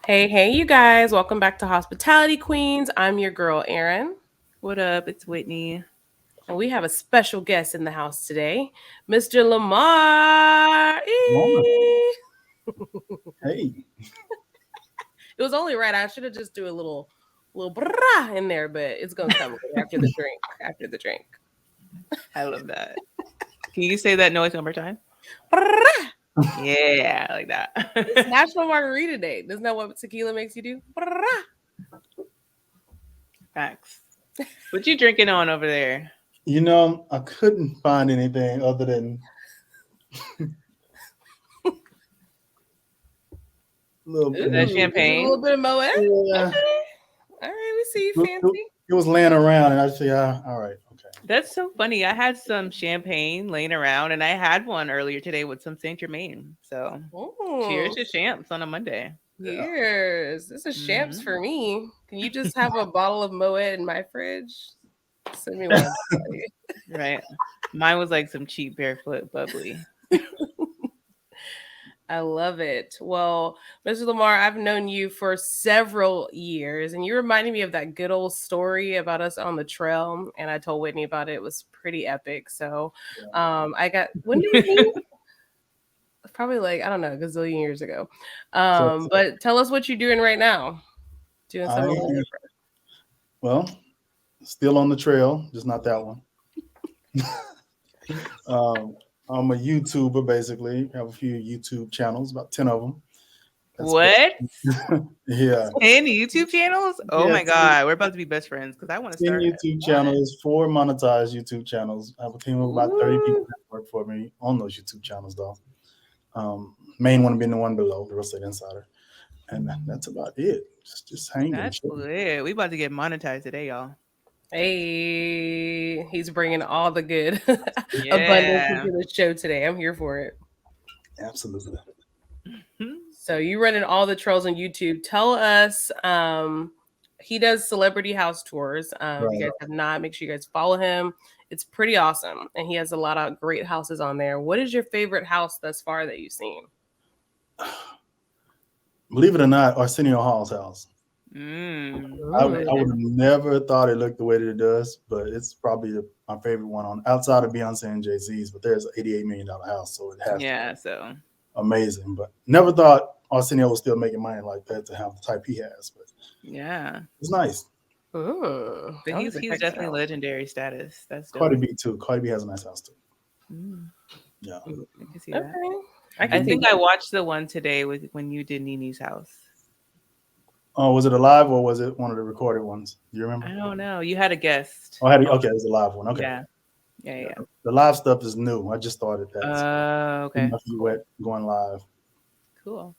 Hey, you guys. Welcome back to Hospitality Queens. I'm your girl, Erin. What up? It's Whitney. And we have a special guest in the house today, Mr. Lamar. Mama, Eee. hey, It was only right. I should have just do a little brah in there, but it's gonna come after the drink. After the drink. I love that. Can you say that noise one more time? Brah. Yeah, like that. It's National Margarita Day. Isn't that what tequila makes you do? Brah. Facts. What you drinking on over there? I couldn't find anything other than a little. Is that Ooh, just a little champagne? bit of Moet. Okay. Yeah, All right, we see you it, fancy. it was laying around, and I just said, all right, okay. That's so funny. I had some champagne laying around, and I had one earlier today with some Saint Germain. So, cheers Ooh. to champs on a Monday. Yeah. Years. This is champs hmm for me. Can you just have a bottle of Moet in my fridge? Send me one. Right. Mine was like some cheap barefoot bubbly. I love it. Well, Mr. Lamar, I've known you for several years, and you reminded me of that good old story about us on the trail. And I told Whitney about it. It was pretty epic. So, I got when did we meet? Probably like I don't know, a gazillion years ago. So, But tell us what you're doing right now. Doing I something a little different. well, still on the trail, just not that one. um, I'm a YouTuber, basically. I have a few YouTube channels, about 10 of them. That's What? yeah, 10 YouTube channels? Oh yeah, my God. We're about to be best friends because I want to 10 start YouTube one. channels, 4 monetized YouTube channels. I have a team of about 30 people Ooh. that work for me on those YouTube channels, though. Main one being the one below, the Real Estate Insider. And that's about it. Just hanging. That's Chilling. lit. We about to get monetized today, y'all. Hey, he's bringing all the good abundance Yeah. into the show today. I'm here for it. Absolutely. So you running all the trolls on YouTube. Tell us, he does celebrity house tours. If you Right. guys have not, make sure you guys follow him. It's pretty awesome, and he has a lot of great houses on there. What is your favorite house thus far that you've seen? Believe it or not, Arsenio Hall's house. Mm, I, lit. I would have never thought it looked the way that it does, but it's probably my favorite one on outside of Beyonce and Jay Z's. But there's an $88 million house, so it has to be Yeah, so amazing. But never thought Arsenio was still making money like that to have the type he has. But yeah. it's nice. Mm, But I'll have he's to he's check that definitely out. legendary status. That's Cardi dope. B too. Cardi B has a nice house too. Mm, Yeah. I can see that. Okay, I I can see think I watched the one today with when you did Nini's house. Oh, was it a live or was it one of the recorded ones? Do you remember? I don't know. You had a guest. Oh, I had on. okay, it was a live one. Okay. Yeah. Yeah, Yeah. yeah. The live stuff is new. I just started that. So Okay. you wet going live. Cool.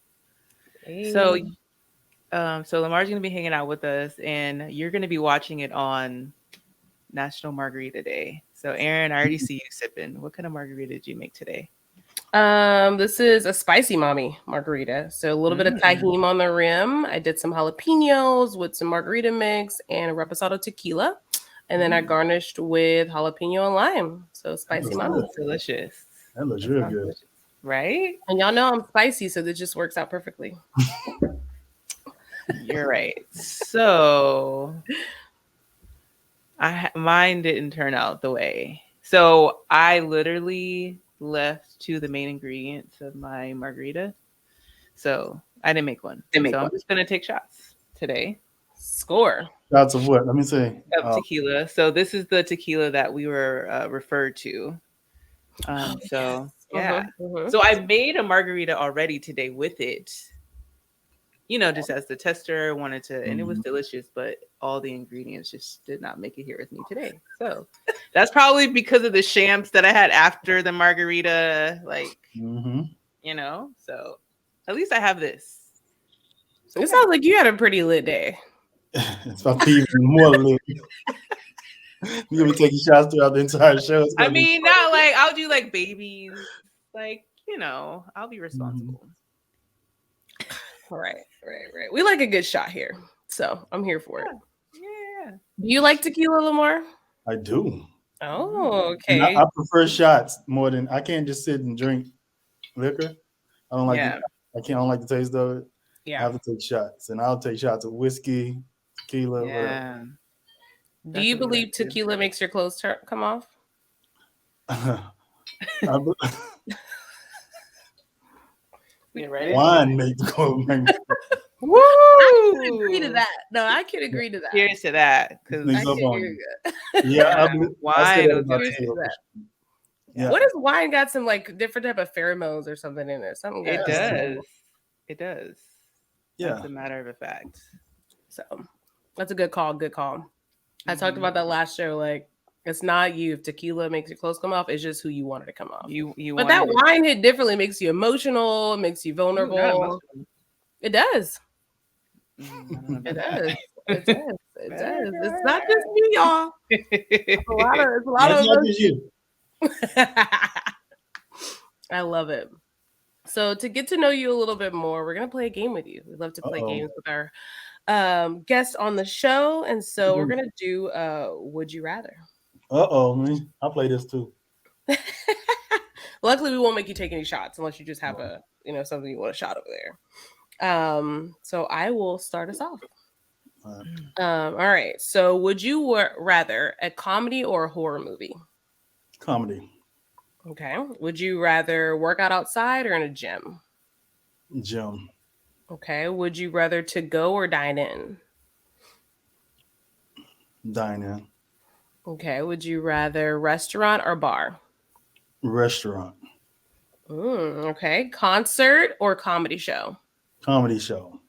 So, Hey. so Lamar's gonna be hanging out with us, and you're gonna be watching it on National Margarita Day. So, Aaron, I already see you sipping. What kind of margarita did you make today? This is a spicy mommy margarita. So a little bit of Mm. tahini on the rim. I did some jalapenos with some margarita mix and a reposado tequila. And then I Mm. garnished with jalapeno and lime. So That spicy looks Sounds mommy. good. delicious. That looks That real sounds good. delicious. Right? And y'all know I'm spicy, so this just works out perfectly. You're right. So, mine didn't turn out the way. So, I literally left to the main ingredients of my margarita. So, I didn't make one. So, I'm just gonna take shots today Score. Shots of what? Let me see. of tequila. So, this is the tequila that we were referred to. So, yeah. Uh-huh. So, I made a margarita already today with it. Just as the tester wanted to, and it was Mhm. delicious, but all the ingredients just did not make it here with me today. So that's probably because of the champs that I had after the margarita, Mhm. So at least I have this. So, It yeah. sounds like you had a pretty lit day. It's about to be even more lit. You're gonna be taking shots throughout the entire show. It's I gonna be. mean, not like I'll do like babies, I'll be Mhm. responsible. Right. We like a good shot here. So I'm here for it. Yeah. Do you like tequila, Lamar? I do. Oh, And okay. I prefer shots more than I can't just sit and drink liquor. I don't like the Yeah. I can't I don't like the taste of it. I have to take shots, and I'll take shots of whiskey, tequila, whatever. Yeah. Do you believe tequila makes your clothes come off? Wine makes clothes. Woo! I can agree to that. No, I can agree to that. Cheers to that. Sneaks I up can on agree you. to that. Yeah, wine. Yeah. What if wine got some like different type of pheromones or something in it? Something It got does. It does. Yeah. That's a matter of a fact. So that's a good call. Good call. I talked about that last show. Like, it's not you if tequila makes your clothes come off. It's just who you want it to come off. But that wine hit differently. Makes you emotional. It makes you vulnerable. It does. It does. It does. It does. It's not just me, y'all. It's a lot of you. I love it. So to get to know you a little bit more, we're gonna play a game with you. We love to play games with our guests on the show, and so we're gonna do Would You Rather. I play this too. Luckily, we won't make you take any shots unless you just have a something you want a shot over there. So I will start us off. All right. So would you rather a comedy or a horror movie? Comedy. Okay. Would you rather work out outside or in a gym? Gym. Okay. Would you rather to go or dine in? Dine in. Okay. Would you rather restaurant or bar? Restaurant. Okay. Concert or comedy show? Comedy show.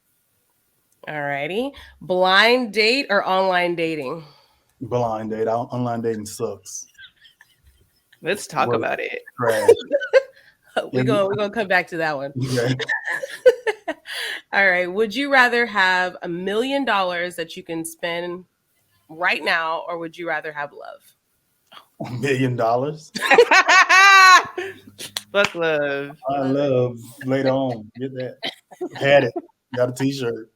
All righty. Blind date or online dating? Blind date. Online dating sucks. Let's talk about it. We're gonna come back to that one. Okay. All right. Would you rather have $1 million that you can spend right now, or would you rather have love? $1 million? Fuck love. I love later on. Get that. Had it. Got a t-shirt.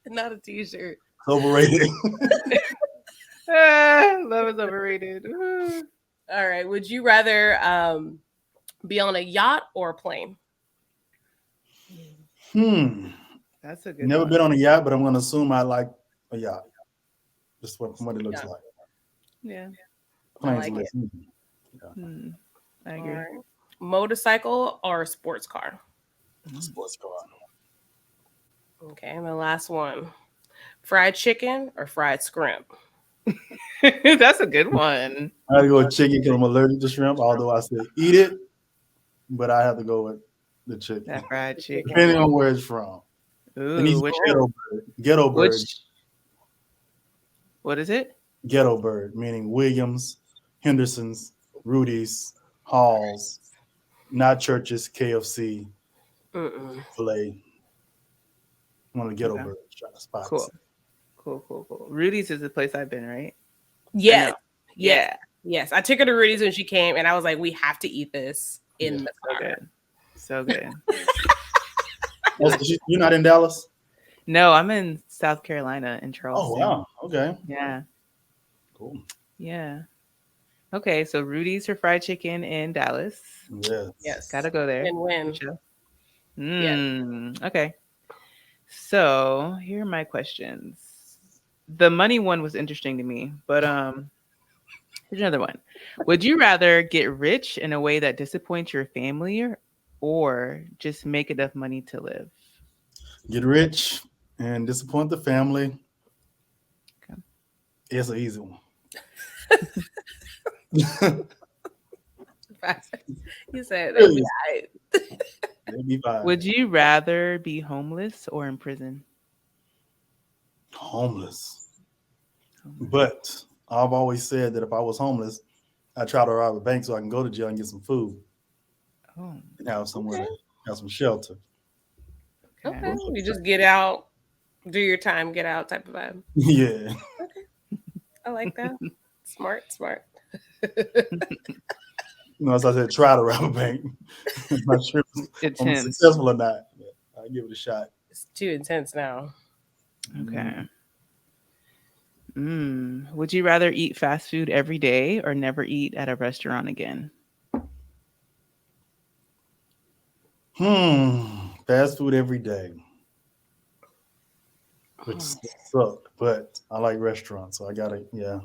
Not a t-shirt. Overrated. Love is overrated. All right. Would you rather be on a yacht or a plane? That's a good Never one. been on a yacht, but I'm going to assume I like a yacht. Just from what it looks like. Yeah. Planes I like it. Yeah. I agree. Right. Motorcycle or a sports car? Sports car. Okay. And the last one. Fried chicken or fried shrimp? That's a good one. I had to go with chicken because I'm allergic to shrimp, although I said eat it, but I have to go with the chicken. That fried chicken. Depending on where it's from. Ooh, Ghetto bird. What is it? Ghetto bird, meaning Williams, Henderson's, Rudy's, Hall's, not Church's, KFC, filet. One of the ghetto bird spots. Cool. Rudy's is the place I've been, right? Yes. Yeah. Yes. I took her to Rudy's when she came, and I was like, we have to eat this in the car. So good. You're not in Dallas? No, I'm in South Carolina in Charleston. Oh, wow. Okay. Yeah. Cool. Yeah. Okay, so Rudy's for fried chicken in Dallas. Yes. Gotta go there. And when? Okay. So here are my questions. The money one was interesting to me, but here's another one. Would you rather get rich in a way that disappoints your family or just make enough money to live? Get rich and disappoint the family. Okay. It's an easy one. You said that'd be right. It'd be fine. Would you rather be homeless or in prison? Homeless. But I've always said that if I was homeless, I'd try to rob a bank so I can go to jail and get some food. Oh. And have somewhere, have some shelter. Okay. You just get out, do your time, get out type of vibe. Yeah. Okay. I like that. Smart. As I said, try to rob a bank. I'm not sure if I'm successful or not. But I'll give it a shot. It's too intense now. Okay. Would you rather eat fast food every day or never eat at a restaurant again? Fast food every day, which sucked, but I like restaurants, so I gotta, yeah.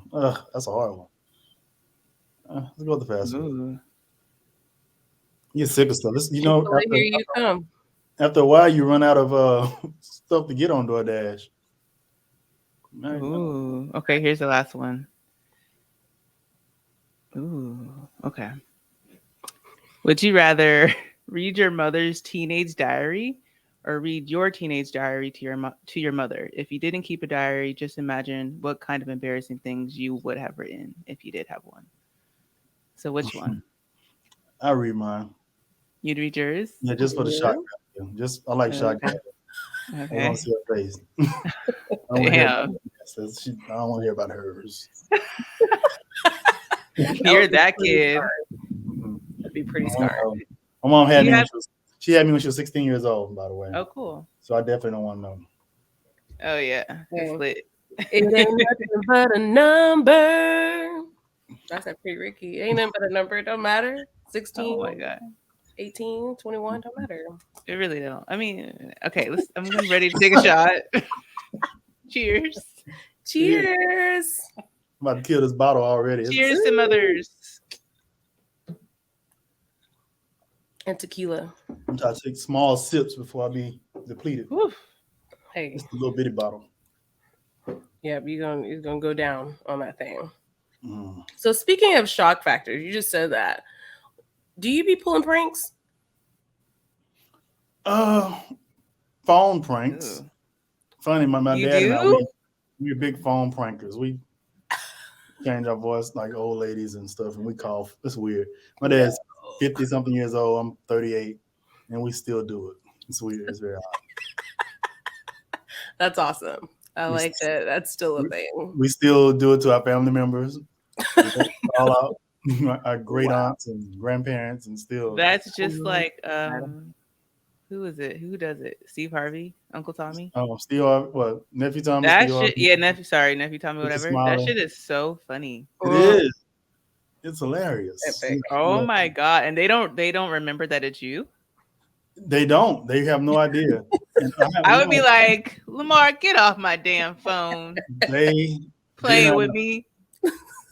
That's a hard one. Let's go with the fast food. Ooh. You get sick of stuff. Chick-fil-A, here you come. After a while, you run out of stuff to get on DoorDash. Ooh. Okay, here's the last one. Ooh. Okay. Would you rather read your mother's teenage diary or read your teenage diary to your mother? If you didn't keep a diary, just imagine what kind of embarrassing things you would have written if you did have one. So which one? I read mine. You'd read yours? Yeah, just for the shock value. I like shock value. I Okay. want to see her face. Damn. I don't want to hear about hers. Hear that, kid. That'd be pretty scarring. My mom had me she had me when she was 16 years old, by the way. Oh, cool. So I definitely don't want to know. Oh, yeah. It's lit. It ain't nothing but a number. That's that pretty Ricky. It ain't nothing but a number. It don't matter. 16. Oh, my God. 18, 21, don't matter. It really don't. I mean, okay, I'm ready to take a shot. Cheers. Cheers. I'm about to kill this bottle already. Cheers to mothers. And tequila. I'm trying to take small sips before I be depleted. Woof. Hey. It's a little bitty bottle. Yeah, you're gonna go down on that thing. So speaking of shock factors, you just said that. Do you be pulling pranks? Phone pranks. Ooh. Funny, my You dad do? and I, we're big phone prankers. We change our voice like old ladies and stuff, and we call. It's weird. My dad's 50-something years old. I'm 38, and we still do it. It's weird. It's very odd. That's awesome. I like that. That's still a thing. We still do it to our family members. All out our great aunts and grandparents, and still. That's just like who is it? Who does it? Steve Harvey, Uncle Tommy. Steve, what nephew Tommy? That shit, yeah, nephew. Sorry, nephew Tommy. Whatever. That shit is so funny. It is. It's hilarious. Epic. Oh my God! And they don't remember that it's you. They don't. They have no idea. I would be like, Lamar, get off my damn phone. They playing with me.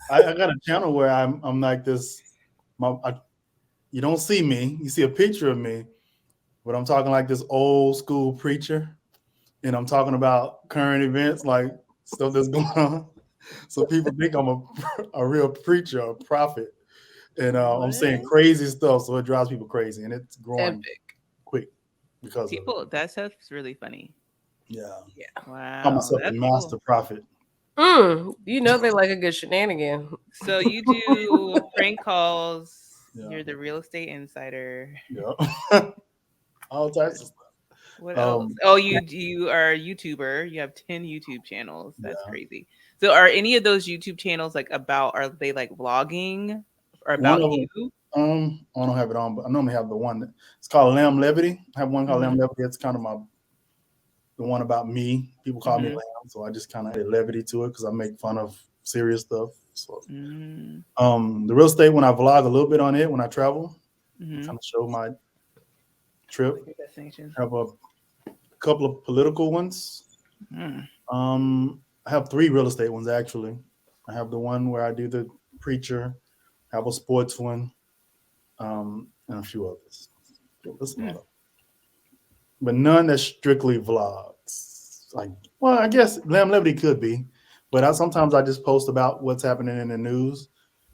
I got a channel where I'm like this. You don't see me. You see a picture of me, but I'm talking like this old school preacher, and I'm talking about current events, like stuff that's going on. So people think I'm a real preacher, a prophet, and I'm saying crazy stuff. So it drives people crazy, and it's growing quick because people. That stuff's really funny. Yeah. Wow. I'm myself a master prophet. You know they like a good shenanigan. So you do prank calls. Yeah. You're the real estate insider. Yeah. All types of stuff. What else? Oh, you are a YouTuber. You have 10 YouTube channels. That's crazy. So are any of those YouTube channels like are they like vlogging or about you? I don't have it on, but I normally have the one it's called Lamb Levity. I have one called Lamb Levity. It's kind of the one about me. People call me Lamb, so I just kind of add levity to it because I make fun of serious stuff. So the real estate, when I vlog a little bit on it when I travel, kind of show my trip. I have a couple of political ones. I have 3 real estate ones actually. I have the one where I do the preacher, I have a sports one, and a few others. But none that's strictly vlogs. Like, well, I guess Lamb Levity could be, but sometimes I just post about what's happening in the news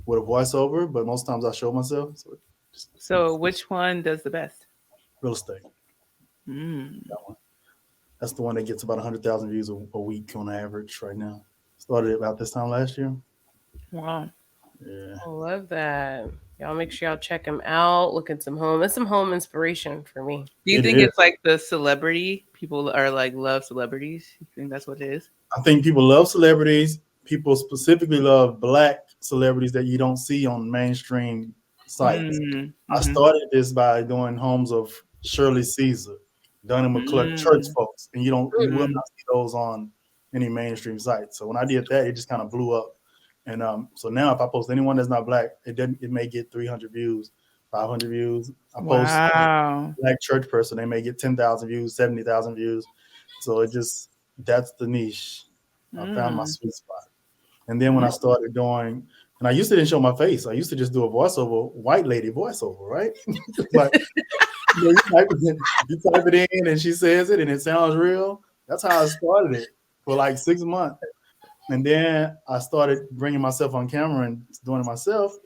with a voiceover. But most times I show myself. So which one does the best? Real estate. That one. That's the one that gets about 100,000 views a week on average right now. Started about this time last year. Wow. Yeah. I love that. Y'all make sure y'all check him out. Look at some home. It's some home inspiration for me. Do you think it's like the celebrity? People are like love celebrities. You think that's what it is? I think people love celebrities. People specifically love Black celebrities that you don't see on mainstream sites. I started this by doing homes of Shirley Caesar, Dunning McClurg, church folks, and you will not see those on any mainstream sites. So when I did that, it just kind of blew up. And so now if I post anyone that's not Black, it may get 300 views, 500 views. I post Wow. black church person, they may get 10,000 views, 70,000 views. So that's the niche. I found my sweet spot. And then when I started doing, and I used to didn't show my face. I used to just do a voiceover, white lady voiceover, right? But you type it in and she says it and it sounds real. That's how I started it for like 6 months. And then I started bringing myself on camera and doing it myself.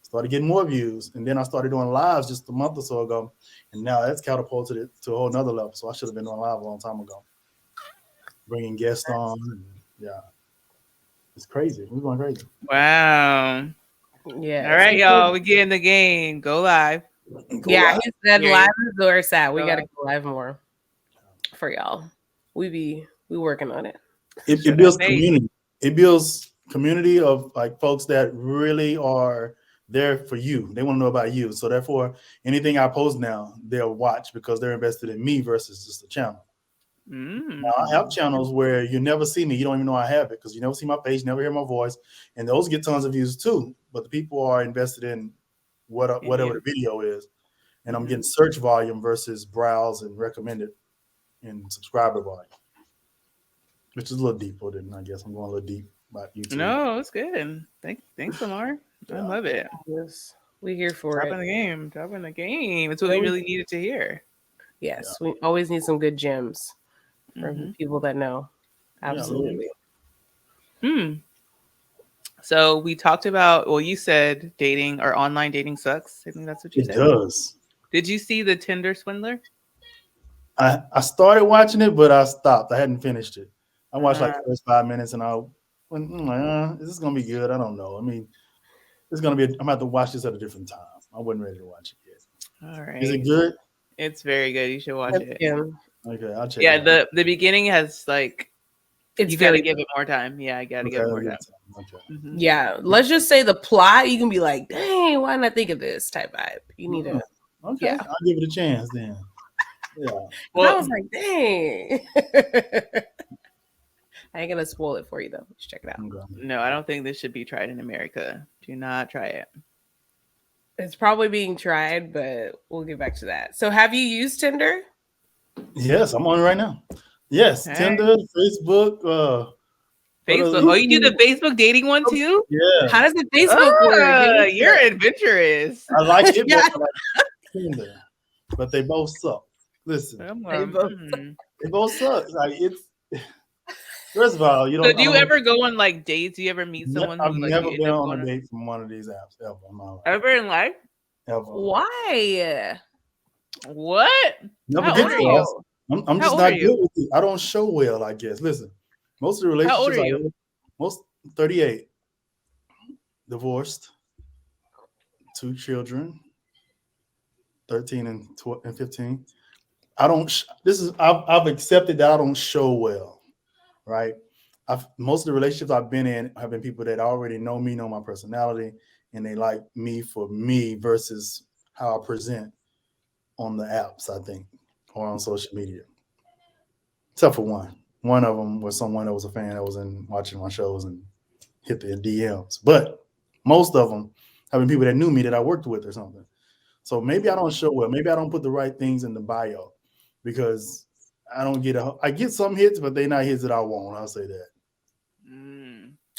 Started getting more views. And then I started doing lives just a month or so ago. And now that's catapulted it to a whole nother level. So I should have been doing live a long time ago. Bringing guests on. And yeah. It's crazy. We're going crazy. Wow. Yeah. All right, y'all. We get in the game. Go live. He said Yeah. live is where it's at. We Go got to live. go live more for y'all. We working on it. It builds community. It builds community of like folks that really are there for you. They want to know about you. So therefore, anything I post now, they'll watch because they're invested in me versus just a channel. Now, I have channels where you never see me. You don't even know I have it because you never see my face, never hear my voice. And those get tons of views too. But the people are invested in whatever the video is. And I'm getting search volume versus browse and recommended and subscriber volume, which is a little deeper than I guess I'm going a little deep about YouTube. No, it's good. Thanks, Lamar. I love it. Yes, we here for Dropping the game. It's what we really needed to hear. Yes, we always need some good gems from people that know. Absolutely. So we talked about, well, you said dating or online dating sucks. I think that's what you said. It does. Did you see the Tinder Swindler? I started watching it, but I stopped. I hadn't finished it. I watched like the first 5 minutes, and I went, "Is this gonna be good? I don't know. I mean, it's gonna be. I'm gonna have to watch this at a different time. I wasn't ready to watch it yet. All right. Is it good? It's very good. You should watch it. Yeah. Okay, I'll check. Yeah, the beginning has like It's you got to give it more time. Yeah, I got to give it more time. Okay. Yeah, let's just say the plot. You can be like, "Dang, why not think of this?" Type vibe. You need to. Okay, Yeah. I'll give it a chance then. Yeah. Well, I was like, "Dang." I ain't gonna spoil it for you though. Just check it out. Okay. No, I don't think this should be tried in America. Do not try it. It's probably being tried, but we'll get back to that. So, have you used Tinder? Yes, I'm on it right now. Yes, Hey. Tinder, Facebook, Facebook. Oh, you do the Facebook dating one too? Yeah. How does the Facebook work? You're adventurous. I like it, Yeah. but I like Tinder, but they both suck. Listen, they both suck. Like it's. First of all, you don't. So do you ever go on like dates? Do you ever meet someone? I've who, like, never you been end up on a going date from one of these apps ever in my life. Ever in life? Ever. Why? What? Never How get old are to you? us. I'm How just old not are you? good with it. I don't show well, I guess. Listen, most of the relationships How old are you? most 38, divorced, 2 children, 13 and 15. I don't. I've accepted that I don't show well, right? Most of the relationships I've been in have been people that already know me, know my personality, and they like me for me versus how I present on the apps, I think, or on social media. Except for one. One of them was someone that was a fan that was in watching my shows and hit the DMs. But most of them have been people that knew me that I worked with or something. So maybe I don't show well. Maybe I don't put the right things in the bio because I get some hits, but they're not hits that I want. I'll say that.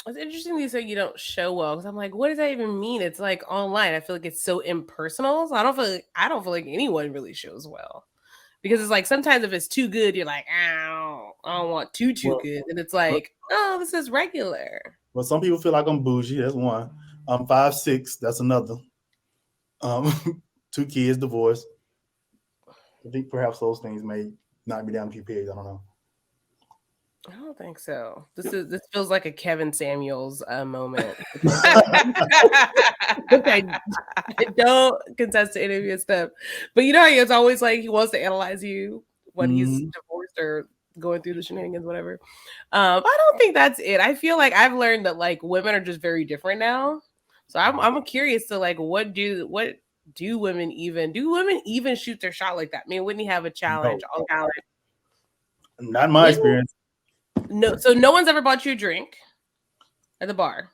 It's interesting you say you don't show well because I'm like, what does that even mean? It's like online. I feel like it's so impersonal. So I don't feel like anyone really shows well because it's like sometimes if it's too good, you're like, I don't want too good, and it's like, oh, this is regular. Well, some people feel like I'm bougie. That's one. I'm 5'6". That's another. 2 kids, divorced. I think perhaps those things may knock me down a few pegs. I don't know. I don't think so. This feels like a Kevin Samuels moment. I don't contest to any of your stuff, but you know how it's always like he wants to analyze you when he's divorced or going through the shenanigans, whatever. I don't think that's it. I feel like I've learned that like women are just very different now. So I'm curious to like what do women even shoot their shot like that? I mean, wouldn't he have a challenge? No. On challenge? Not in my experience. No, so no one's ever bought you a drink at the bar.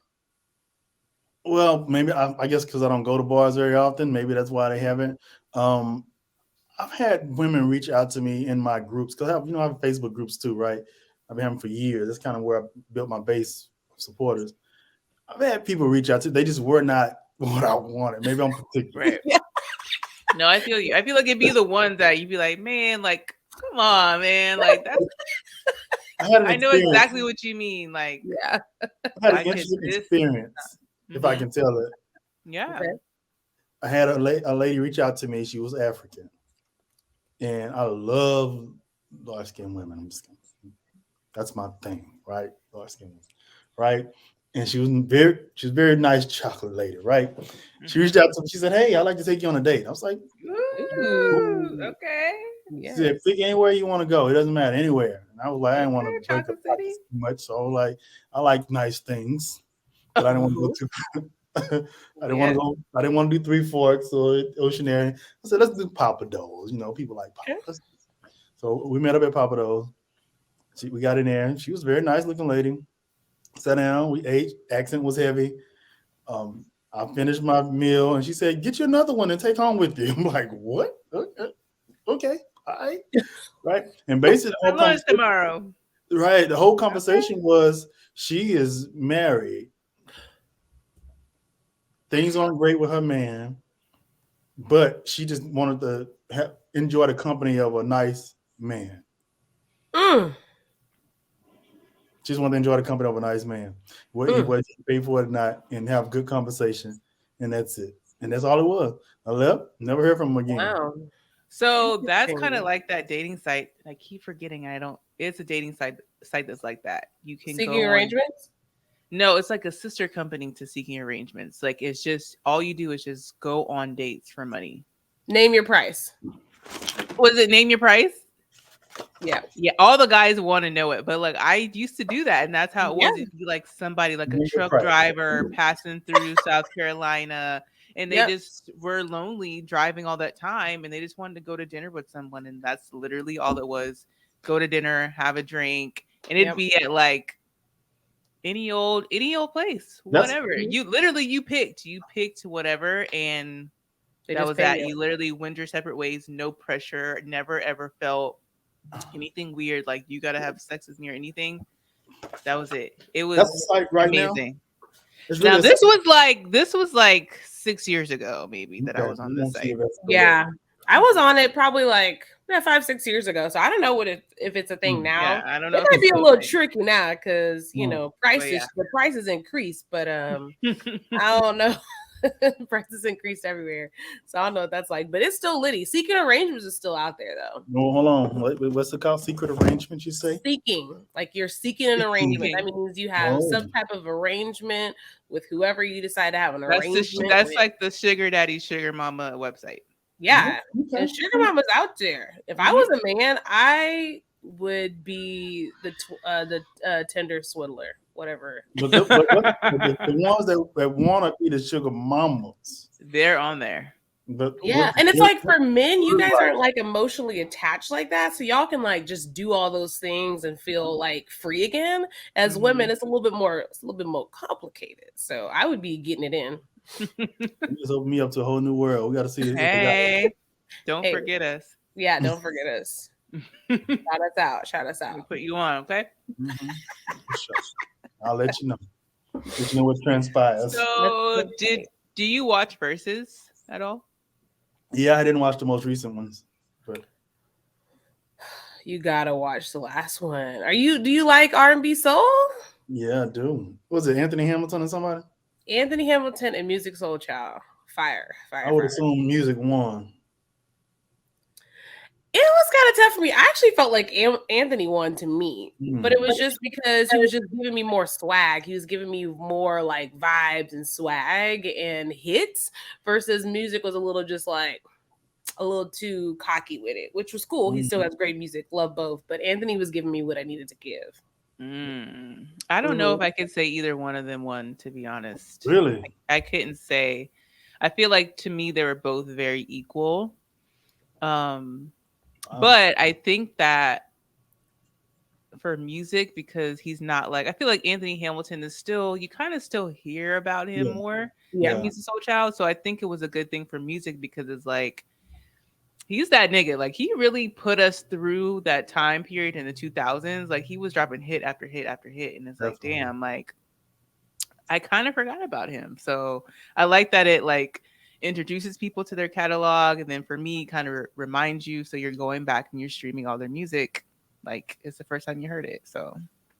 Well, maybe I guess because I don't go to bars very often. Maybe that's why they haven't. Um, I've had women reach out to me in my groups because I have Facebook groups too, right? I've been having for years. That's kind of where I built my base of supporters. I've had people reach out to. They just were not what I wanted. Maybe I'm particular. Right. No, I feel you. I feel like it'd be the ones that you'd be like, man, like, come on, man, like that's. I know exactly what you mean. Like, Yeah. I had an interesting experience, if I can tell it. Yeah. Okay. I had a lady reach out to me. She was African, and I love dark skinned women. That's my thing, right? Dark skinned women, right? And she was very nice chocolate lady, right? She reached out to me. She said, "Hey, I'd like to take you on a date." I was like, Ooh, okay. She said, "Pick anywhere you want to go. It doesn't matter, anywhere." And I was like, I didn't want to break up Chocolate City. too much, so I was like, I like nice things, but I didn't want to go too. I didn't want to go. I didn't want to do Three Forks or Oceanaire. I said, let's do Papa Do's. People like Papa. So we met up at Papa Do's. We got in there. She was a very nice looking lady. Sat down. We ate. Accent was heavy. I finished my meal, and she said, "Get you another one and take home with you." I'm like, "What? Okay, all right." And basically, lunch tomorrow. Right. The whole conversation was she is married. Things aren't great with her man, but she just wanted to enjoy the company of a nice man. She just wanted to enjoy the company of a nice man. Whether he paid for it or not, and have good conversation. And that's it. And that's all it was. I left, never heard from him again. Wow. So that's kind of like that dating site. I keep forgetting. It's a dating site that's like that. You can Seeking Arrangements? No, it's like a sister company to Seeking Arrangements. Like it's just all you do is just go on dates for money. Name your price. Was it Name Your Price? Yeah. Yeah. All the guys want to know it, but like I used to do that, and that's how it was. It'd be like somebody like a truck driver passing through South Carolina, and they just were lonely driving all that time, and they just wanted to go to dinner with someone, and that's literally all it was. Go to dinner, have a drink, and it'd be at like any old place, whatever. You picked whatever, and that was that. You literally went your separate ways, no pressure, never ever felt anything weird, like you gotta have sex with me or anything. That was it. It was amazing. Now this was like 6 years ago, maybe that I was on this site. Yeah, I was on it probably like 5-6 years ago. So I don't know if it's a thing now. Yeah, I don't know. It might be a little tricky now because the prices increased, but I don't know. Prices increased everywhere, so I don't know what that's like, but it's still litty. Seeking Arrangements is still out there though. No, hold on. What's it called? Secret arrangement? You say? Seeking, like you're seeking an arrangement. That means you have some type of arrangement with whoever you decide to have an arrangement. That's like the sugar daddy, sugar mama website. Yeah, and sugar mama's out there. If I was a man, I would be the Tinder swindler. Whatever. But the ones that want to be the sugar mamas, they're on there. And it's like for men, you guys aren't like emotionally attached like that, so y'all can like just do all those things and feel like free again. As women, it's a little bit more complicated. So I would be getting it in. Just open me up to a whole new world. We got to see this. Hey, don't forget us. Yeah, don't forget us. Shout us out. We'll put you on, okay? I'll let you know. Let you know what transpires. So, do you watch Versus at all? Yeah, I didn't watch the most recent ones, but you gotta watch the last one. Do you like R&B soul? Yeah, I do. Was it Anthony Hamilton and somebody? Anthony Hamilton and Music Soul Child. Fire. I would assume Music won. It was kind of tough for me. I actually felt like Anthony won to me, but it was just because he was just giving me more swag. He was giving me more like vibes and swag and hits versus Music was a little too cocky with it, which was cool. He still has great music. Love both. But Anthony was giving me what I needed to give. I don't know if I could say either one of them won, to be honest. Really? I couldn't say. I feel like to me, they were both very equal. But I think that for music because he's not like, I feel like Anthony Hamilton is still, you kind of still hear about him more. Yeah. And he's a soul child. So I think it was a good thing for music because it's like, he's that nigga. Like, he really put us through that time period in the 2000s. Like, he was dropping hit after hit after hit. And it's like, damn, like, I kind of forgot about him. So I like that it like introduces people to their catalog. And then for me, kind of reminds you. So you're going back and you're streaming all their music. Like, it's the first time you heard it. So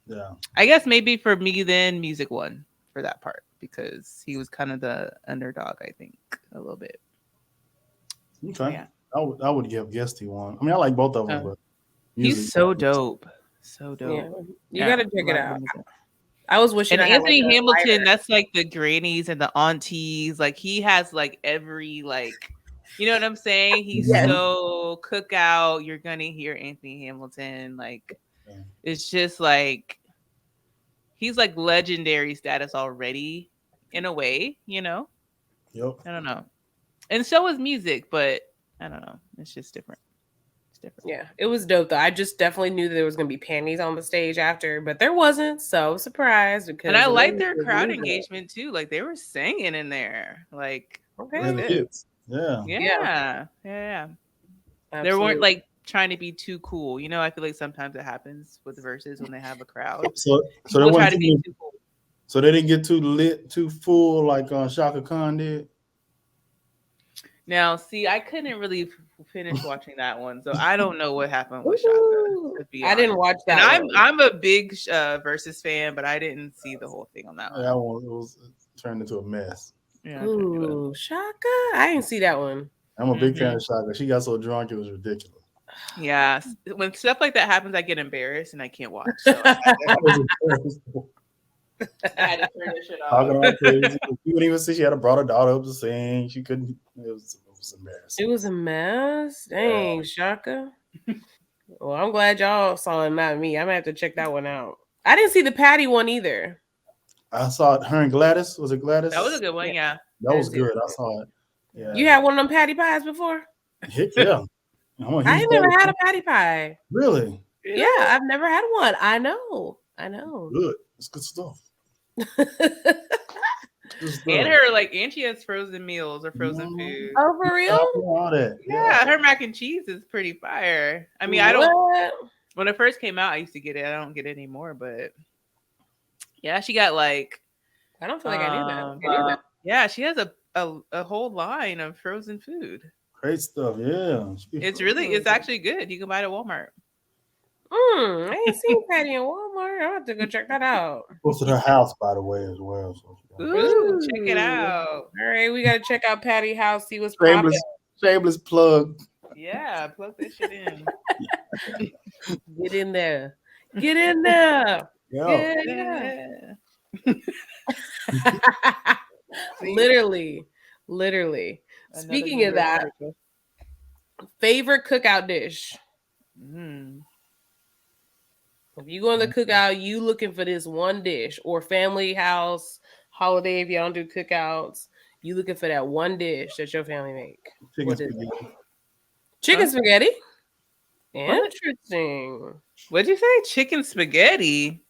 yeah, I guess maybe for me, then music won for that part because he was kind of the underdog, I think, a little bit. okay. Yeah. I would give guessed he won. I mean, I like both of them, but he's so dope. So dope. Yeah. You gotta check it out. Music. I was wishing. And I had Anthony like Hamilton, lighter. that's like the grannies and the aunties. Like, he has like every like, you know what I'm saying? He's so cookout. You're gonna hear Anthony Hamilton. Like, it's just like he's like legendary status already in a way, you know? Yep. I don't know. And so is music, but I don't know. It's just different. It's different. Yeah, it was dope though. I just definitely knew that there was gonna be panties on the stage after, but there wasn't. So I was surprised because And I like their crowd engagement too. Like, they were singing in there. Like, okay. Yeah. They weren't like trying to be too cool. You know, I feel like sometimes it happens with verses when they have a crowd. So they try to be too cool. So they didn't get too lit, too full like Shaka Khan did. Now, see, I couldn't really finish watching that one, so I don't know what happened with Shaka. I didn't watch that. And I'm a big Versus fan, but I didn't see the whole thing on that one. That one was turned into a mess. Yeah. Ooh, Shaka! I didn't see that one. I'm a big fan of Shaka. She got so drunk it was ridiculous. Yeah, when stuff like that happens, I get embarrassed and I can't watch. So I had to turn this shit off. You wouldn't even see she had brought her daughter up to sing. She couldn't. It was embarrassing. It was a mess. Dang, Shaka. Well, I'm glad y'all saw it, not me. I'm gonna have to check that one out. I didn't see the Patty one either. I saw it. Her and Gladys. Was it Gladys? That was a good one. Yeah, that was good. I saw it. Yeah. You had one of them patty pies before? Yeah. I ain't never had a patty pie. Really? Yeah, I've never had one. I know. Good. It's good stuff. And her and she has frozen meals or frozen food. Oh, for real? All that. Yeah, her mac and cheese is pretty fire. I mean, I don't. When it first came out, I used to get it. I don't get it anymore, but yeah, she got like. I don't feel like I knew that. Yeah, she has a whole line of frozen food. Great stuff. Yeah, it's actually good. You can buy it at Walmart. I ain't seen Patty in Walmart. I have to go check that out. Close to her house, by the way, as well. So ooh, check it out. All right, we gotta check out Patty house. See what's popping. Shameless plug. Yeah, plug that shit in. Get in there. Get in there. Yeah. Literally. Speaking of that, favorite cookout dish. If you go in the cookout, you looking for this one dish or family house, holiday, if you don't do cookouts, you looking for that one dish that your family make. Chicken spaghetti. Interesting. What'd you say? Chicken spaghetti?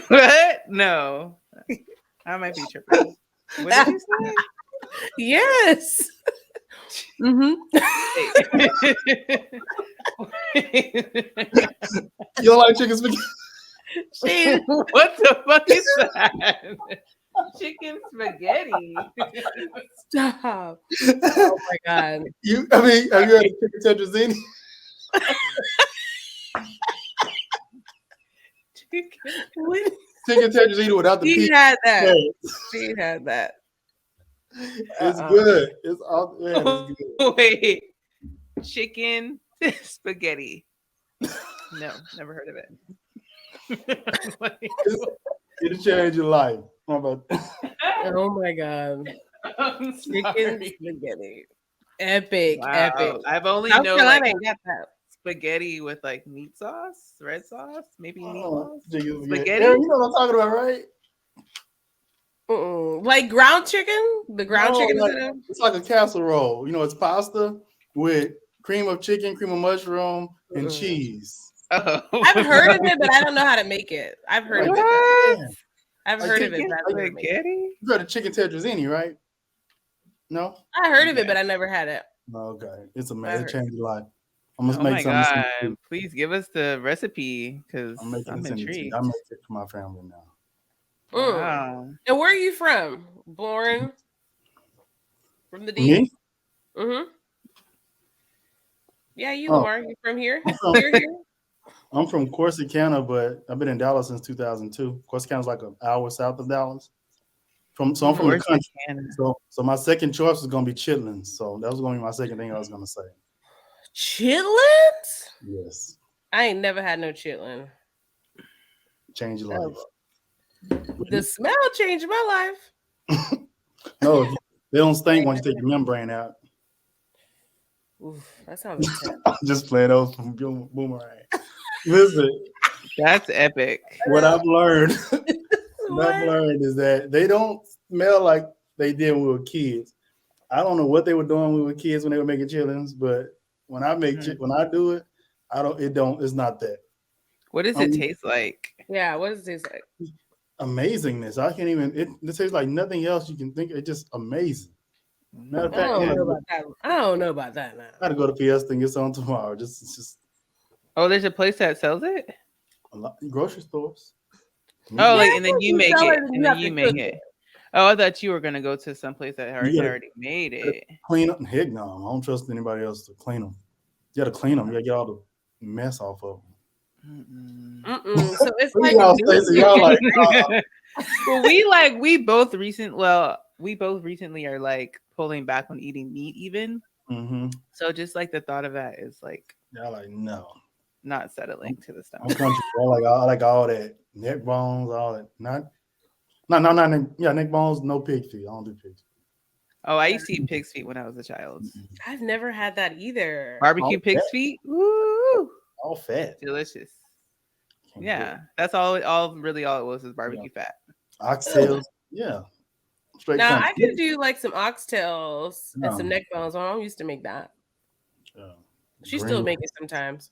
What? No. I might be tripping. What did you say? Yes. You don't like chicken spaghetti? What the fuck is that? Chicken spaghetti. Stop. Oh my god. Have you had a chicken tetrazzini? Chicken tetrazzini without the She had that. She had that. It's good. It's all it's good. Wait. Chicken spaghetti. No, never heard of it. It'll change your life. How about that? Oh my god. Chicken spaghetti. Epic. Wow. Epic. I've only known like got that. Spaghetti with like meat sauce, red sauce, maybe meat sauce. Spaghetti. Yeah, you know what I'm talking about, right? Like ground chicken? The ground chicken? It's like a casserole. You know, it's pasta with cream of chicken, cream of mushroom, and cheese. Oh. I've heard of it, but I don't know how to make it. I've heard of it. What? Yeah. I've Like heard of it, chicken- but I've never made it. Spaghetti? You got a chicken tetrazzini, right? No. I heard of it, Yeah. but I never had it. Okay, it's I amazing. It heard. changed your life. I'm gonna Oh make my something. god! Please give us the recipe because I'm making I'm it send it to you. intrigued. I make it for my family now. Wow. And where are you from? Born from the D? Me? Mm-hmm. Yeah, you, Oh, Lamar. You from here? from- Here? I'm from Corsicana, but I've been in Dallas since 2002. Corsicana's like an hour south of Dallas. So I'm from the country. So my second choice was gonna be chitlins. So that was gonna be my second thing I was gonna say. Chitlins? Yes. I ain't never had no chitlin. Change your life. The smell changed my life. No, they don't stink once you take the membrane out. Oof, that sounds intense. Just playing those from Boomerang. Listen, That's epic. what I've learned, What? is that they don't smell like they did when we were kids. I don't know what they were doing when we were kids when they were making chitlins, but when I make when I do it, it's not that. What does it taste like? Yeah, what does it taste like? Amazingness. I can't even. It tastes like nothing else you can think. It's just amazing. Matter of I fact, don't know about that. I don't know about that now. I gotta go to Fiesta and get some tomorrow. It's just Oh, there's a place that sells it. a lot, grocery stores. Oh, like and then you you make sell it, it and and you then have you to make cook it. Oh, I thought you were gonna go to some place that already made it. Clean up. Heck no, I don't trust anybody else to clean them. You gotta clean them. You gotta get all the mess off of them. So it's like y'all like, well, we both recently are like pulling back on eating meat even. mm-hmm. So just like the thought of that is like Y'all like no. not settling to the I'm stomach. country. I like all that neck bones, all that. Not neck bones. No pig feet. I don't do pig feet. Oh, I used to eat pig's feet when I was a child. I've never had that either. Barbecue pig's feet. Woo! All fat. Delicious. Yeah, that's all it was barbecue fat. Oxtails. Yeah. Straight now country. I can do like some oxtails and some neck bones. My mom used to make that. She still makes it sometimes.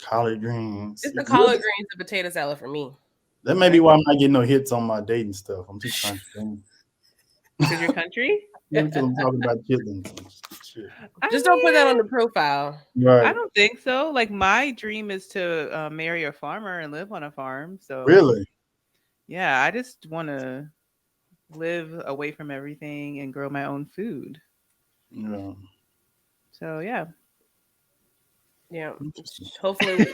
Collard greens. It's the collard greens and potato salad for me. That may be why I'm not getting no hits on my dating stuff. I'm too country. Because your country? Yeah, because I'm talking about chitlins. Just don't put that on the profile. Right. I don't think so. Like my dream is to marry a farmer and live on a farm. So really, yeah, I just want to live away from everything and grow my own food. Yeah. So yeah. Hopefully,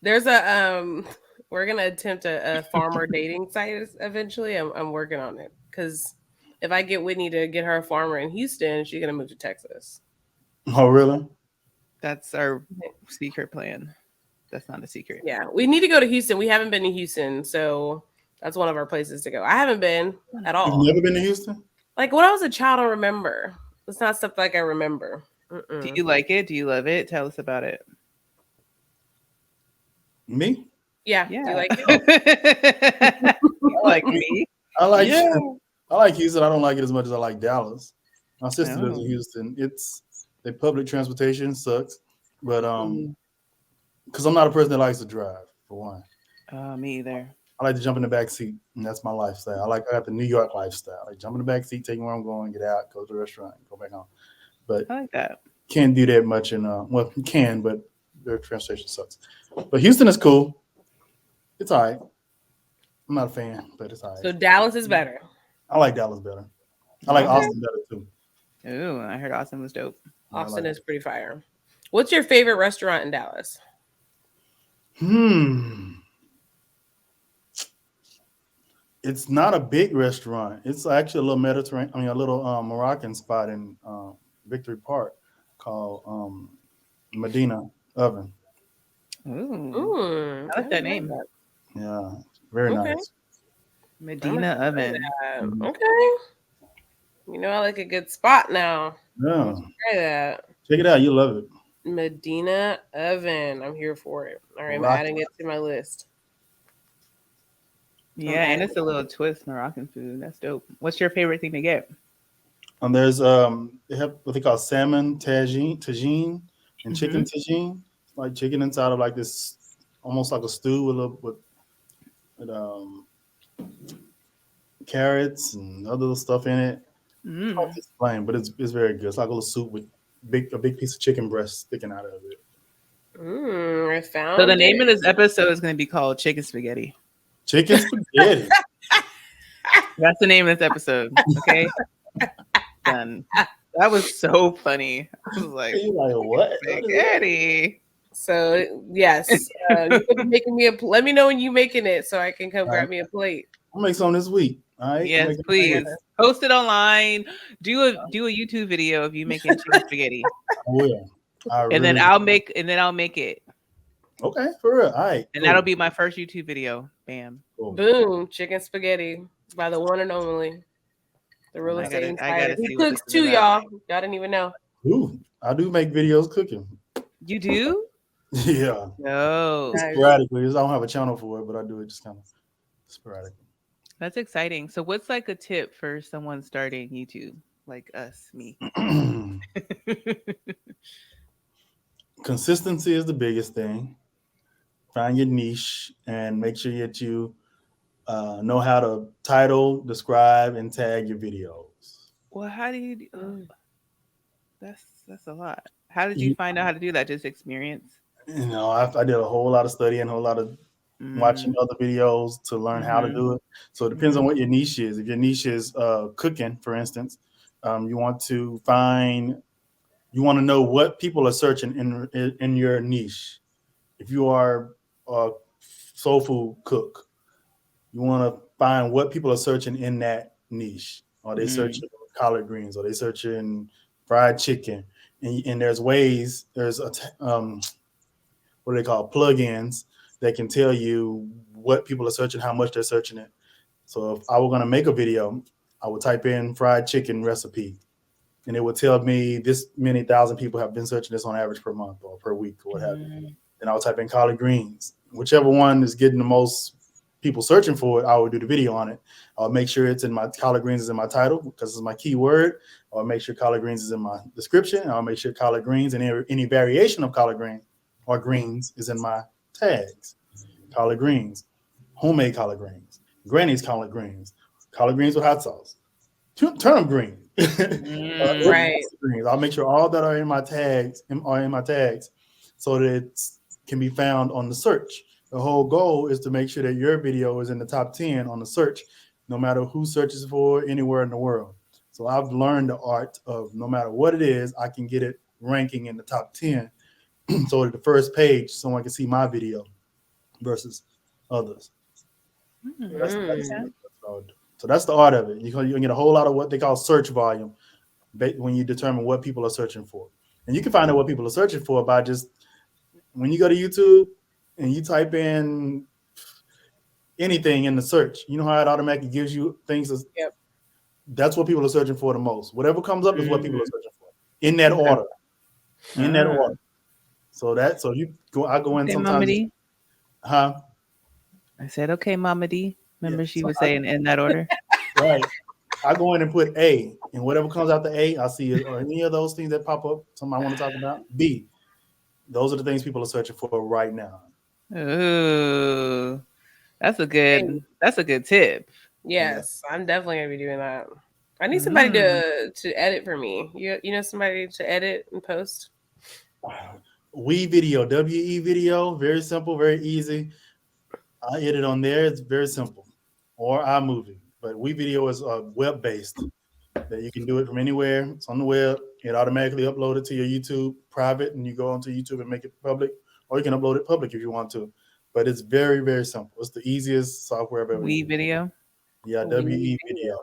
there's a we're gonna attempt a farmer dating site eventually. I'm working on it because if I get Whitney to get her a farmer in Houston, she's gonna move to Texas. Oh, really? That's our secret plan. That's not a secret. Yeah, we need to go to Houston. We haven't been to Houston, so that's one of our places to go. I haven't been at all. You've never been to Houston? Like when I was a child, I remember. It's not stuff like I remember. Do you like it? Do you love it? Tell us about it. Me? Yeah. Do you like it? You like me? I like Houston. I don't like it as much as I like Dallas. My sister lives in Houston. The public transportation sucks, but because I'm not a person that likes to drive, for one. Me either. I like to jump in the back seat, and that's my lifestyle. I got the New York lifestyle. I like jump in the back seat, take where I'm going, get out, go to the restaurant, go back home. But I like that. Can't do that much in well, you can, but their transportation sucks. But Houston is cool. It's all right. I'm not a fan, but it's all right. So Dallas is better. I like Dallas better. I like Austin better too. Ooh, I heard Austin was dope. Austin is pretty fire. What's your favorite restaurant in Dallas? It's not a big restaurant. It's actually a little Mediterranean. I mean, a little Moroccan spot in Victory Park called Medina Oven. Ooh, I like that name. Yeah, very nice. Medina Oven. Okay. You know, I like a good spot now. Yeah. Try that. Check it out. You love it. Medina Oven. I'm here for it. All right, I'm adding it to my list. Yeah, and it's a little twist Moroccan food. That's dope. What's your favorite thing to get? There's they have what they call salmon tagine and chicken tagine. like chicken inside of like this, almost like a stew with carrots and other stuff in it. It's hard to explain, but it's very good. It's like a little soup with a big piece of chicken breast sticking out of it. I found So the name it. of this episode is going to be called Chicken Spaghetti. Chicken spaghetti. That's the name of this episode. Okay, done. That was so funny. I was like, You're like, what? spaghetti. So yes, you could be making me let me know when you making it so I can come grab me a plate. I'll make some this week. All right. Yes, please. Post it online. Do a YouTube video of you making chicken spaghetti. I will. And then I'll make it. Okay, for real. All right. And that'll be my first YouTube video. Bam. Cool. Boom. Chicken spaghetti by the one and only. The real estate insider. He cooks too, y'all. Y'all didn't even know. Ooh, I do make videos cooking. You do? Yeah. No. Sporadically. I don't have a channel for it, but I do it just kind of sporadically. That's exciting. So what's like a tip for someone starting YouTube? Like us, me. Consistency is the biggest thing. Find your niche and make sure that you know how to title, describe, and tag your videos. Well, how do you do? That's a lot. How did you find out how to do that? Just experience? You know, I did a whole lot of studying, a whole lot of watching other videos to learn how to do it. So it depends on what your niche is. If your niche is cooking, for instance, you want to know what people are searching in your niche. If you are a soul food cook, you want to find what people are searching in that niche. Are they searching collard greens? Are they searching fried chicken? And there's ways. There's what do they call plugins that can tell you what people are searching, how much they're searching it. So if I were going to make a video, I would type in fried chicken recipe, and it would tell me this many thousand people have been searching this on average per month or per week or what have you. Then I would type in collard greens. Whichever one is getting the most people searching for it, I would do the video on it. I'll make sure it's in my collard greens is in my title because it's my keyword. I'll make sure collard greens is in my description. I'll make sure collard greens and any variation of collard green or greens is in my tags. Collard greens, homemade collard greens, granny's collard greens with hot sauce, turnip green. Right. I'll make sure all that are in my tags so that it can be found on the search. The whole goal is to make sure that your video is in the top 10 on the search, no matter who searches for it anywhere in the world. So I've learned the art of no matter what it is, I can get it ranking in the top 10. So at the first page, someone can see my video versus others. So that's the art of it. You can get a whole lot of what they call search volume when you determine what people are searching for. And you can find out what people are searching for by just when you go to YouTube and you type in anything in the search. You know how it automatically gives you things. That's what people are searching for the most. Whatever comes up is what people are searching for in that order. In that order. So I go in sometimes. I said, okay, Mama D. Remember she was saying in that order? Right. I go in and put A, and whatever comes out the A, I see it. Or any of those things that pop up, something I want to talk about. B. Those are the things people are searching for right now. Ooh, that's a good tip. Yes, I'm definitely gonna be doing that. I need somebody to edit for me. You know somebody to edit and post? We video, WE video, very simple, very easy. I edit on there. It's very simple. Or iMovie. But We Video is web-based. That you can do it from anywhere. It's on the web. It automatically upload it to your YouTube private, and you go onto YouTube and make it public. Or you can upload it public if you want to. But it's very, very simple. It's the easiest software I've ever used. We Video? Yeah, WE Video.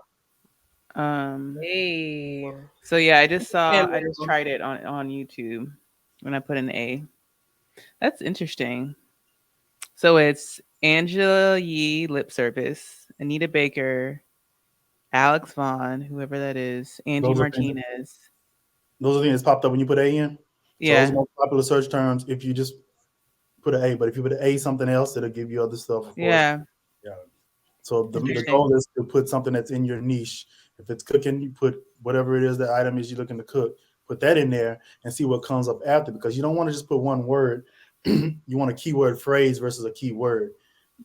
Hey. So yeah, I just tried it on YouTube when I put in A. That's interesting. So it's Angela Yee Lip Service, Anita Baker, Alex Vaughn, whoever that is, Angie Martinez. Those are the things that popped up when you put A in? Yeah. So those are most popular search terms if you just put an A. But if you put an A something else, it'll give you other stuff. Yeah. So the goal is to put something that's in your niche. If it's cooking, you put whatever it is, the item is you're looking to cook, put that in there and see what comes up after, because you don't want to just put one word. you want a keyword phrase versus a keyword.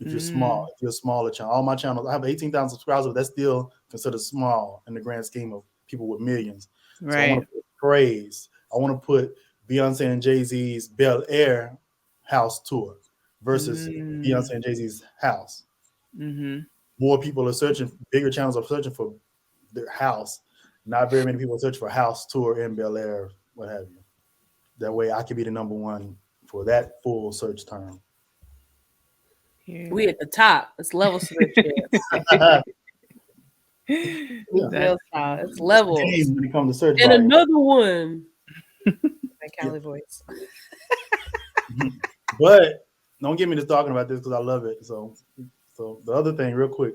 If you're small, if you're a smaller channel, all my channels, I have 18,000 subscribers, but that's still considered small in the grand scheme of people with millions. Right. So I want to put praise. I want to put Beyonce and Jay-Z's Bel Air house tour versus Beyonce and Jay-Z's house. More people are searching, bigger channels are searching for their house. Not very many people are searching for house tour in Bel Air, what have you. That way I can be the number one for that full search term. We at the top. It's level switch. It's levels. When it comes to search and volume. Another one. My Cali voice. But don't get me to talking about this because I love it. So the other thing, real quick.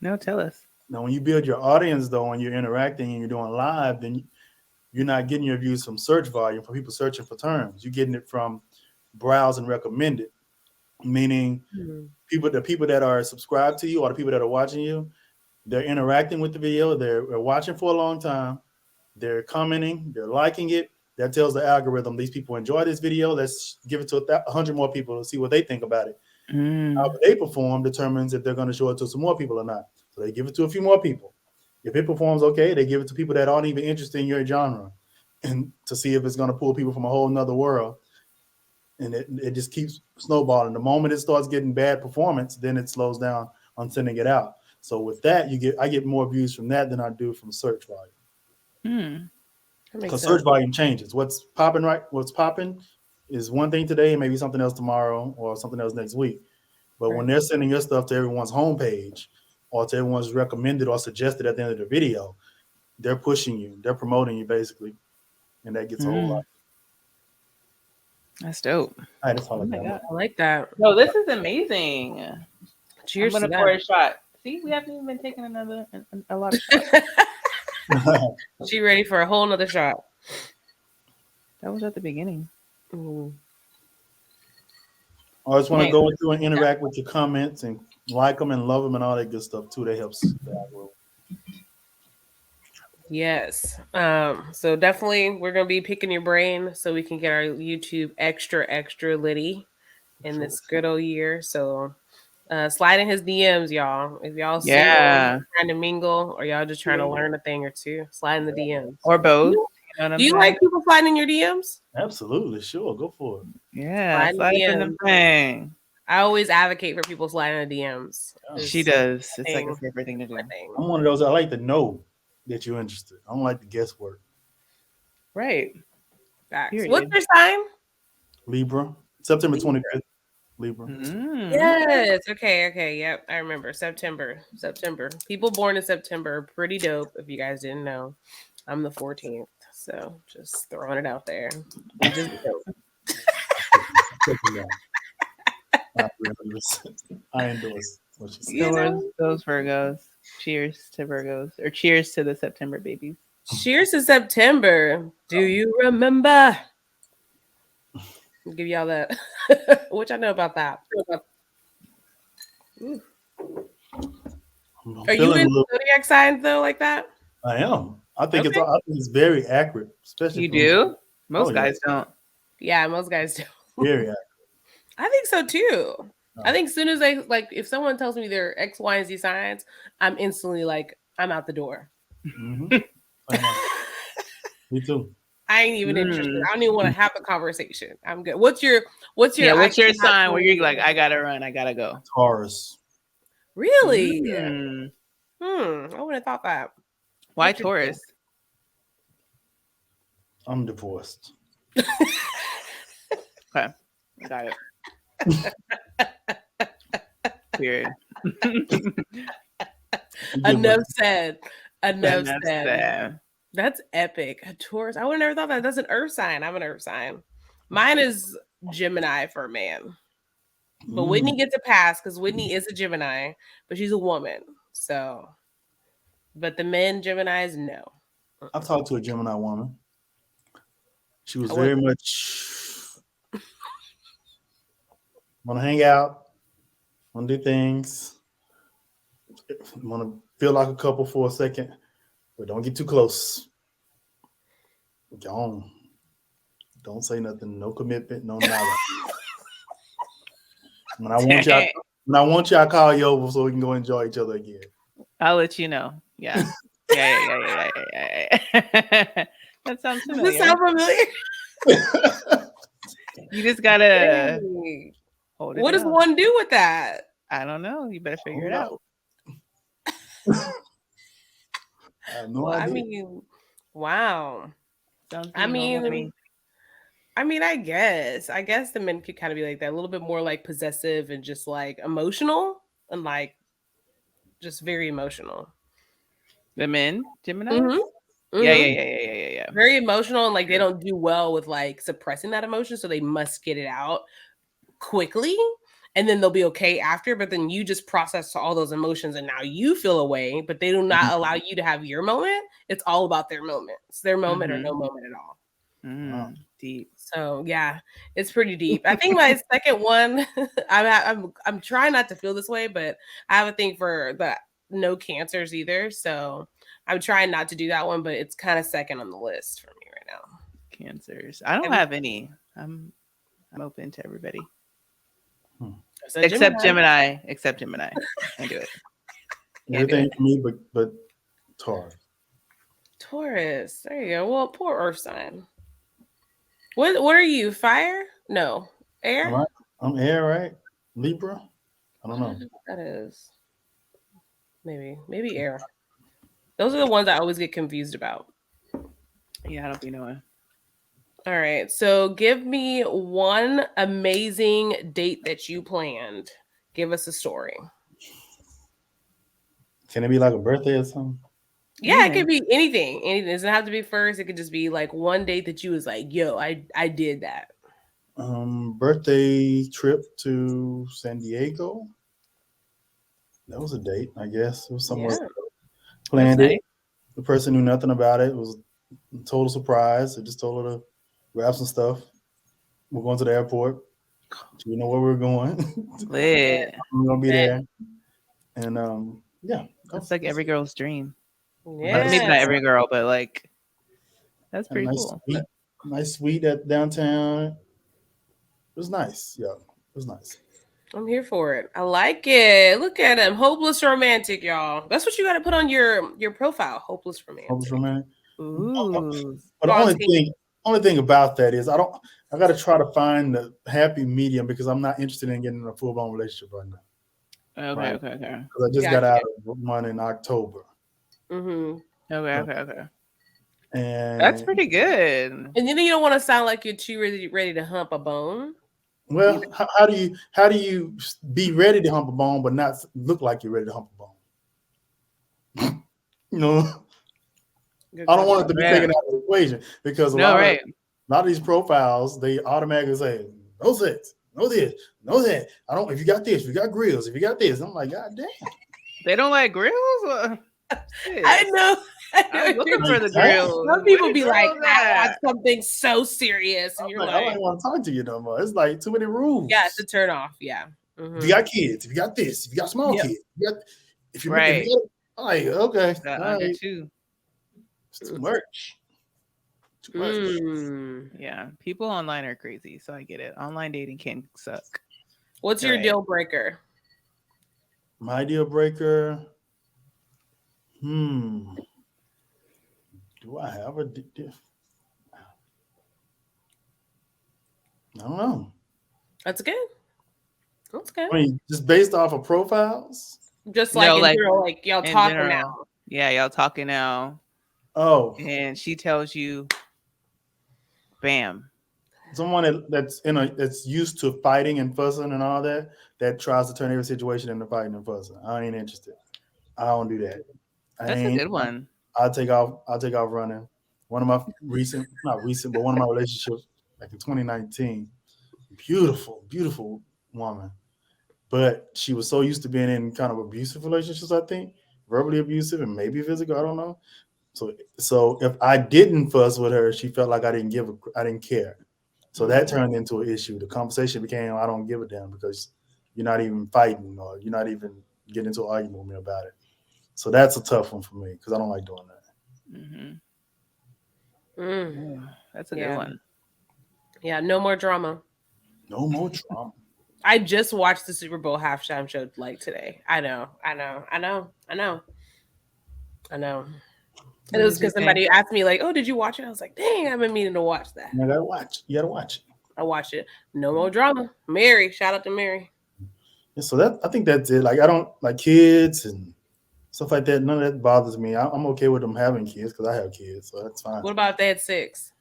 No, tell us. Now, when you build your audience, though, when you're interacting and you're doing live, then you're not getting your views from search volume, from people searching for terms. You're getting it from browse and recommended, meaning the people that are subscribed to you or the people that are watching you, they're interacting with the video. They're watching for a long time. They're commenting. They're liking it. That tells the algorithm these people enjoy this video. Let's give it to 100 more people to see what they think about it. How they perform determines if they're going to show it to some more people or not. So they give it to a few more people. If it performs okay, they give it to people that aren't even interested in your genre, and to see if it's going to pull people from a whole nother world. And it just keeps snowballing. The moment it starts getting bad performance, then it slows down on sending it out. So with that, I get more views from that than I do from search volume. Because search volume changes. What's popping is one thing today and maybe something else tomorrow or something else next week. But when they're sending your stuff to everyone's homepage or to everyone's recommended or suggested at the end of the video, they're pushing you. They're promoting you, basically. And that gets a whole lot. That's dope. All right, that's all I like that. No, this is amazing. Cheers I'm to gonna pour a shot. See, we haven't even been taking a lot of shots. She ready for a whole nother shot. That was at the beginning. I just want to go with you and interact with your comments and like them and love them and all that good stuff too. That helps the algorithm. Yes. So definitely we're gonna be picking your brain so we can get our YouTube extra litty in this good old year. So slide in his DMs, y'all. If y'all single, trying to mingle, or y'all just trying to learn a thing or two, slide in the DMs. Or both. Do you like people sliding in your DMs? Absolutely, sure. Go for it. Yeah, slide in the thing. I always advocate for people sliding in the DMs. She does. It's like a favorite thing to do. I'm one of those. I like to know that you're interested. I don't like the guesswork. Right. What's your sign? Libra. September 25th. Libra. Yes. Okay. Yep. I remember September. People born in September are pretty dope. If you guys didn't know, I'm the 14th. So just throwing it out there. Just dope. I endorse what you said. Those Virgos. Cheers to Virgos. Or cheers to the September babies. Cheers to September. Do you remember? I'll give y'all that. Which I know about that. Are you in zodiac signs though, like that? I am. I think it's very accurate. Especially you do? Most guys don't. Yeah, most guys do. Very accurate. I think so too. I think as soon as they if someone tells me they're X, Y, and Z signs, I'm instantly like, I'm out the door. Me too. I ain't even interested. I don't even want to have a conversation. I'm good. What's your sign where you're like, I gotta run, I gotta go? Taurus. Really? I wouldn't have thought that. Why Taurus? I'm divorced. Okay, got it. Period. Enough said. That's epic. A Taurus. I would have never thought that. That's an earth sign. I'm an earth sign. Mine is Gemini for a man. But Whitney gets a pass because Whitney is a Gemini, but she's a woman. So, but the men Geminis, no. I talked to a Gemini woman. She was very much want to hang out, want to do things, want to feel like a couple for a second, but don't get too close. Gone. Don't say nothing. No commitment. No nada. When I want y'all, when I want y'all, call you over so we can go enjoy each other again. I'll let you know. Yeah. Yeah. That sounds Does this familiar. sound familiar? You just gotta Hey, hold it what does down. one do with that? I don't know. You better figure it Oh, out. I have no Well, I idea. mean, wow. Sounds I pretty normal to mean, me. I guess the men could kind of be like that, a little bit more like possessive and just like emotional and like just very emotional. The men, Gemini's? Mm-hmm. Yeah, Mm-hmm. yeah, yeah, yeah, yeah, yeah, yeah. Very emotional and like they Sure. don't do well with like suppressing that emotion, so they must get it out quickly and then they'll be okay after, but then you just process all those emotions and now you feel away, but they do not allow you to have your moment. It's all about their moment. It's their moment or no Mm-hmm. moment at all. Wow. Deep. So yeah, it's pretty deep. I think my second one, I'm trying not to feel this way, but I have a thing for the no cancers either. So I'm trying not to do that one, but it's kind of second on the list for me right now. Cancers. I don't Have you have any. I'm open to everybody. Hmm. said Except Gemini? Gemini. Except Gemini. Can't do it. Can't do Everything it. for me, but Taurus. Taurus. There you go. Well, poor Earth sign. What are you? Fire? No. Am Air? I? I'm air, right? Libra. I don't I don't know. know what that is. Maybe air. Those are the ones I always get confused about. Yeah, I don't be knowing. All right. So give me one amazing date that you planned. Give us a story. Can it be like a birthday or something? Yeah, it could Anything. be anything. Anything. It doesn't have to be first. It could just be like one date that you was like, yo, I did that. Birthday trip to San Diego. That was a date, I guess. It was somewhere Yeah. That's planned it. nice. The person knew nothing about it. It was a total surprise. I just told her to grab some stuff. We're going to the airport. She didn't know where we were going. Lit. We're gonna be Yeah. there. And yeah, That's like every girl's dream. nice, Maybe Yeah. not every girl, but like that's a pretty nice cool. suite, nice suite at downtown. It was nice. Yeah, it was nice. I'm here for it. I like it. Look at him. Hopeless romantic, y'all. That's what you got to put on your profile. Hopeless Hopeless romantic. romantic. Ooh. But the Spontaneous. only thing about that is I got to try to find the happy medium because I'm not interested in getting in a full blown relationship right now. Okay, Right? okay, okay. Because I just Got got out you. of one in October, Mm-hmm. Okay, so, okay, okay. That's and pretty good. And then you don't want to sound like you're too ready to hump a bone. well, Either. how do you be ready to hump a bone but not look like you're ready to hump a bone? You know, Good I don't want question. it to be Yeah. taken out of the equation because No, right. a lot of these profiles they automatically say no sex, no this, no that. I don't. If you got this, if you got grills, if you got this, I'm like, God damn. They don't like grills? I Sis, know. I know I'm what looking you're for the Like, grills. Some Where people the be like, grills I want at? something so serious. And I'm you're like, I don't like, even want to talk to you no more. It's like too many yeah, it's rules. a turn off. Yeah. If you Mm-hmm. got kids, if you got this, if you got small Yep. kids, if Right. you got, I'm like, okay, all Under right, two. it's too much, too much. Mm. Yeah. People online are crazy, so I get it. Online dating can suck. What's You're your right. deal breaker? My deal breaker. Hmm. Do I have a? I don't know. That's good. That's good. I mean, just based off of profiles. Just like No, in like general, like y'all in talking general. now. Yeah, y'all talking now. Oh, And she tells you, bam. someone that's used to fighting and fussing and all that tries to turn every situation into fighting and fussing. I ain't interested. I don't do that. I That's a ain't. good one. I'll take off. I'll take off running. One of my not recent, but one of my relationships, like in 2019, beautiful, beautiful woman. But she was so used to being in kind of abusive relationships, I think, verbally abusive and maybe physical. I don't know. So if I didn't fuss with her, she felt like I didn't care. So that turned into an issue. The conversation became, I don't give a damn because you're not even fighting or you're not even getting into an argument with me about it. So that's a tough one for me because I don't like doing that. Mm-hmm. Mm. That's a good Yeah. one. Yeah, no more drama. No more drama. I just watched the Super Bowl halftime show like today. I know. And What it was did you because think? somebody asked me, like, "Oh, did you watch it?" I was like, "Dang, I've been meaning to watch that." You gotta watch. You gotta watch it. I watched it. No more drama. Mary, shout out to Mary. And so that I think that's it. Like I don't like kids and stuff like that. None of that bothers me. I'm okay with them having kids because I have kids, so that's fine. What about if they had six?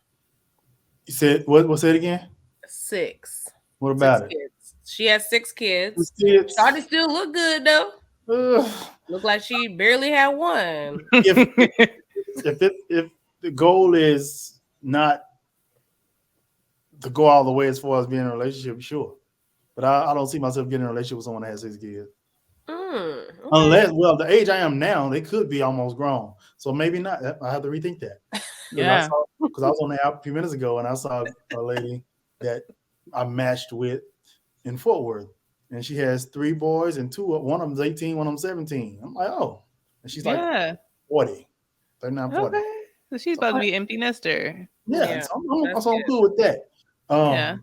You said what? What's that again? Six. What Six about it? kids. She has six kids. Kids. Shawty still look good though. Ugh. Look like she barely had one. If the goal is not to go all the way as far as being in a relationship, sure. But I don't see myself getting in a relationship with someone that has 6 kids. Okay. Unless, well, the age I am now, they could be almost grown. So maybe not. I have to rethink that. Yeah. Because I was on the app a few minutes ago and I saw a lady that I matched with in Fort Worth. And she has 3 boys and 2. One of them's 18, one of them's 17. I'm like, oh. And she's like 40. 39, 40. Okay. So she's about to be empty nester. Yeah, So I'm that's cool with that. Yeah.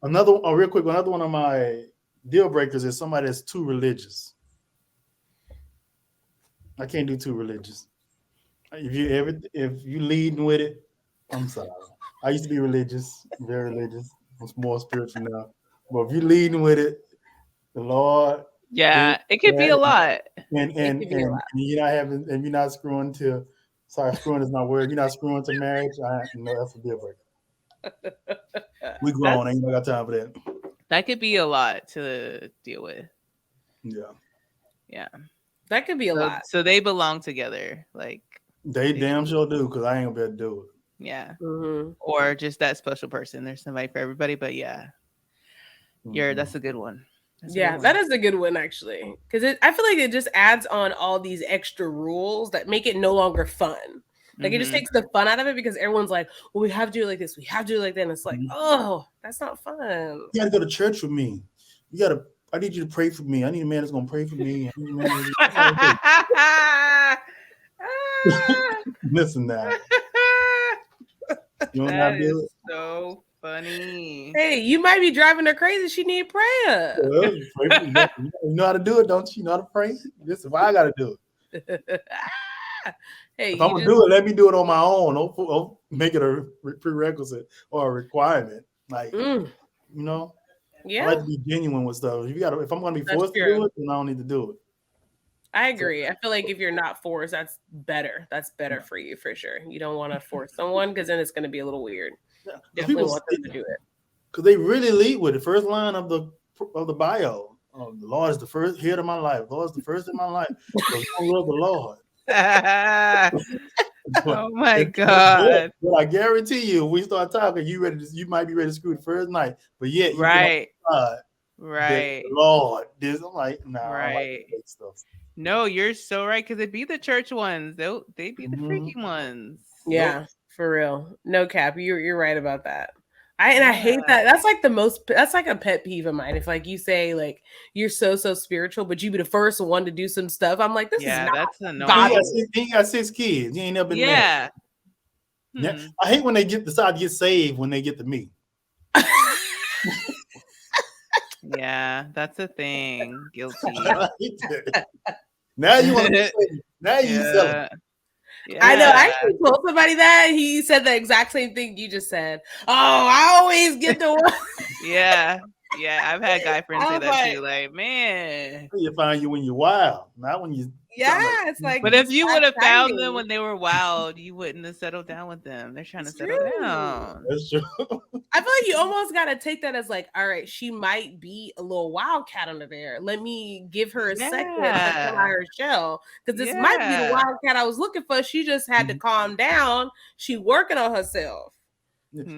Real quick, another one of my deal breakers is somebody that's too religious. I can't do too religious. If you leading with it, I'm sorry. I used to be religious, very religious. I'm more spiritual now. But if you leading with it, the Lord. Yeah, it could be a lot. And you're not having, and you're not screwing to. Sorry, screwing is not word. You're not screwing to marriage. That's a deal breaker. We grown. Ain't got time for that. That could be a lot to deal with. Yeah. That could be a lot. So they belong together. Like they damn sure do, because I ain't gonna be able to do it. Yeah. Mm-hmm. Or just that special person. There's somebody for everybody, but yeah. That's a good one. That is a good one actually, because I feel like it just adds on all these extra rules that make it no longer fun. Like it just takes the fun out of it because everyone's like, well, we have to do it like this, we have to do it like that, and it's like, oh, that's not fun. You gotta go to church with me. I need you to pray for me. I need a man that's gonna pray for me. Listen now. You that is so funny. Hey, you might be driving her crazy. She need prayer. Well, you know how to do it, don't you? You know how to pray? This is why I gotta do it. Hey, if I'm gonna do it, let me do it on my own. Don't make it a prerequisite or a requirement. Like you know, I like to be genuine with stuff. If I'm gonna be forced to do it, then I don't need to do it. I agree. I feel like if you're not forced, that's better. That's better for you for sure. You don't want to force someone because then it's going to be a little weird. Yeah. Definitely want them to do it because they really lead with the first line of the bio. The Lord is the first head of my life. The Lord is the first in my life. So I love the Lord. Oh my God! But I guarantee you, if we start talking, you might be ready to screw the first night. But yet, you right. Lord, this I'm like, nah, right. I like to make stuff. No, you're so right because it'd be the church ones. They'd be the freaky ones. Yeah, for real. No cap. You're right about that. I hate that. That's like that's like a pet peeve of mine. If like you say like you're so spiritual, but you be the first one to do some stuff. I'm like, this is not that's annoying. He got 6 kids. He ain't never been married. Yeah. I hate when they decide to get saved when they get to me. Yeah, that's a thing. Guilty. Now you want to be now you sell it. Yeah. I know. I actually told somebody that. He said the exact same thing you just said. Oh, I always get the one. Yeah. I've had guy friends say that too. Like, man, you find you when you're wild, not when you. Yeah, it's like. But if you would have found them when they were wild, you wouldn't have settled down with them. They're trying to settle down. That's true. I feel like you almost got to take that as like, all right, she might be a little wildcat under there. Let me give her a second to come out her shell because this might be the wildcat I was looking for. She just had to calm down. She working on herself.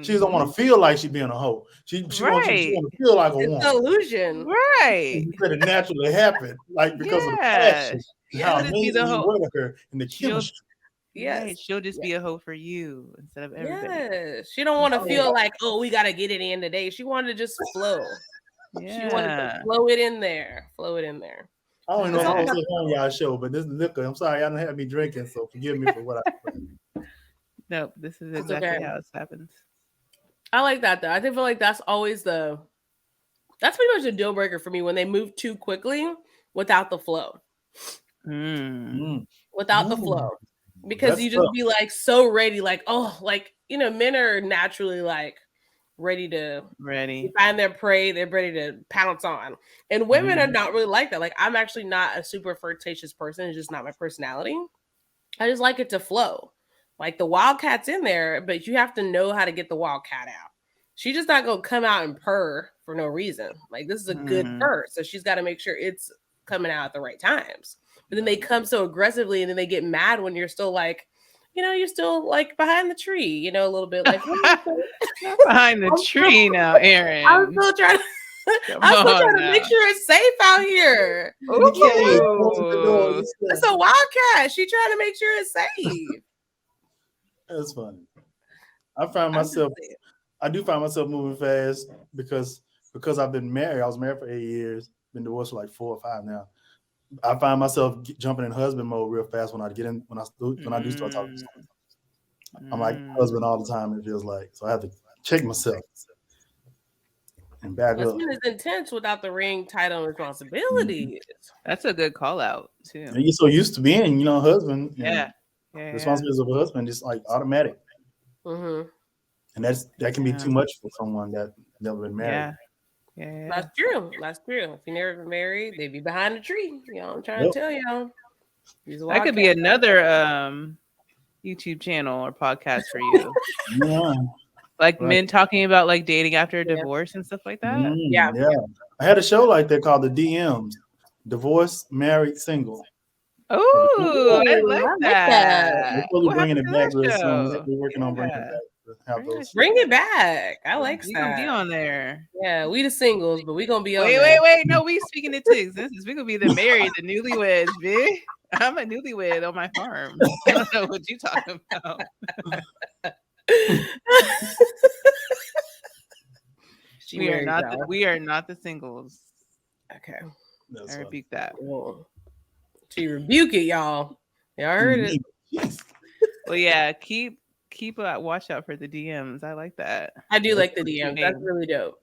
She doesn't want to feel like she's being a hoe. She wants to feel like a woman. It's an illusion. Right. It naturally happened, like because of the passion. How amazing you were to her and the chemistry. Yes, she'll just be a hoe for you instead of everybody. Yes, she don't want to feel like, oh, we got to get it in today. She wanted to just flow. She wanted to flow it in there. I don't know if I was on y'all show, but this liquor, I'm sorry, I don't have me drinking, so forgive me for what I said. Nope, this is exactly how it happens. I like that though. I feel like that's always that's pretty much a deal breaker for me when they move too quickly without the flow. Without the flow. Because you just be like so ready, like, oh, like, men are naturally like ready to find their prey, they're ready to pounce on. And women are not really like that. Like, I'm actually not a super flirtatious person, it's just not my personality. I just like it to flow. Like, the wildcat's in there, but you have to know how to get the wildcat out. She's just not gonna come out and purr for no reason. Like, this is a good purr, so she's got to make sure it's coming out at the right times. But then they come so aggressively, and then they get mad when you're still like, you're still like behind the tree, a little bit like behind the tree now, Erin. I'm still trying to make sure it's safe out here. Ooh. It's a wildcat. She trying to make sure it's safe. That's funny. I do find myself moving fast because I've been married. I was married for 8 years, been divorced for like 4 or 5 now. I find myself jumping in husband mode real fast when I do start talking to someone. I'm like husband all the time, it feels like. So I have to check myself and back up. Husband is intense without the ring, title, and responsibilities. That's a good call out too. And you're so used to being, husband. Yeah. Responsibilities of a husband is like automatic. And that can be too much for someone that never been married. Yeah. That's true. If you never been married, they'd be behind the tree. I'm trying to tell y'all. That could be another YouTube channel or podcast for you. Like men talking about like dating after a divorce and stuff like that. Yeah. I had a show like that called the DMs, Divorced, Married, Single. Oh, I like that. We're bringing it back real soon. We're working on bringing it back. Bring it back. I like that. We gonna be on there. Yeah, we the singles, but we gonna be on Wait. No, we speaking it to existence. We gonna be the married, the newlyweds, bitch. I'm a newlywed on my farm. I don't know what you talking about. We are not the singles. Okay. I rebuke that. She rebuke it, y'all. Y'all heard it. Well, yeah, keep a watch out for the DMs. I like that. I do like the DMs. That's really dope.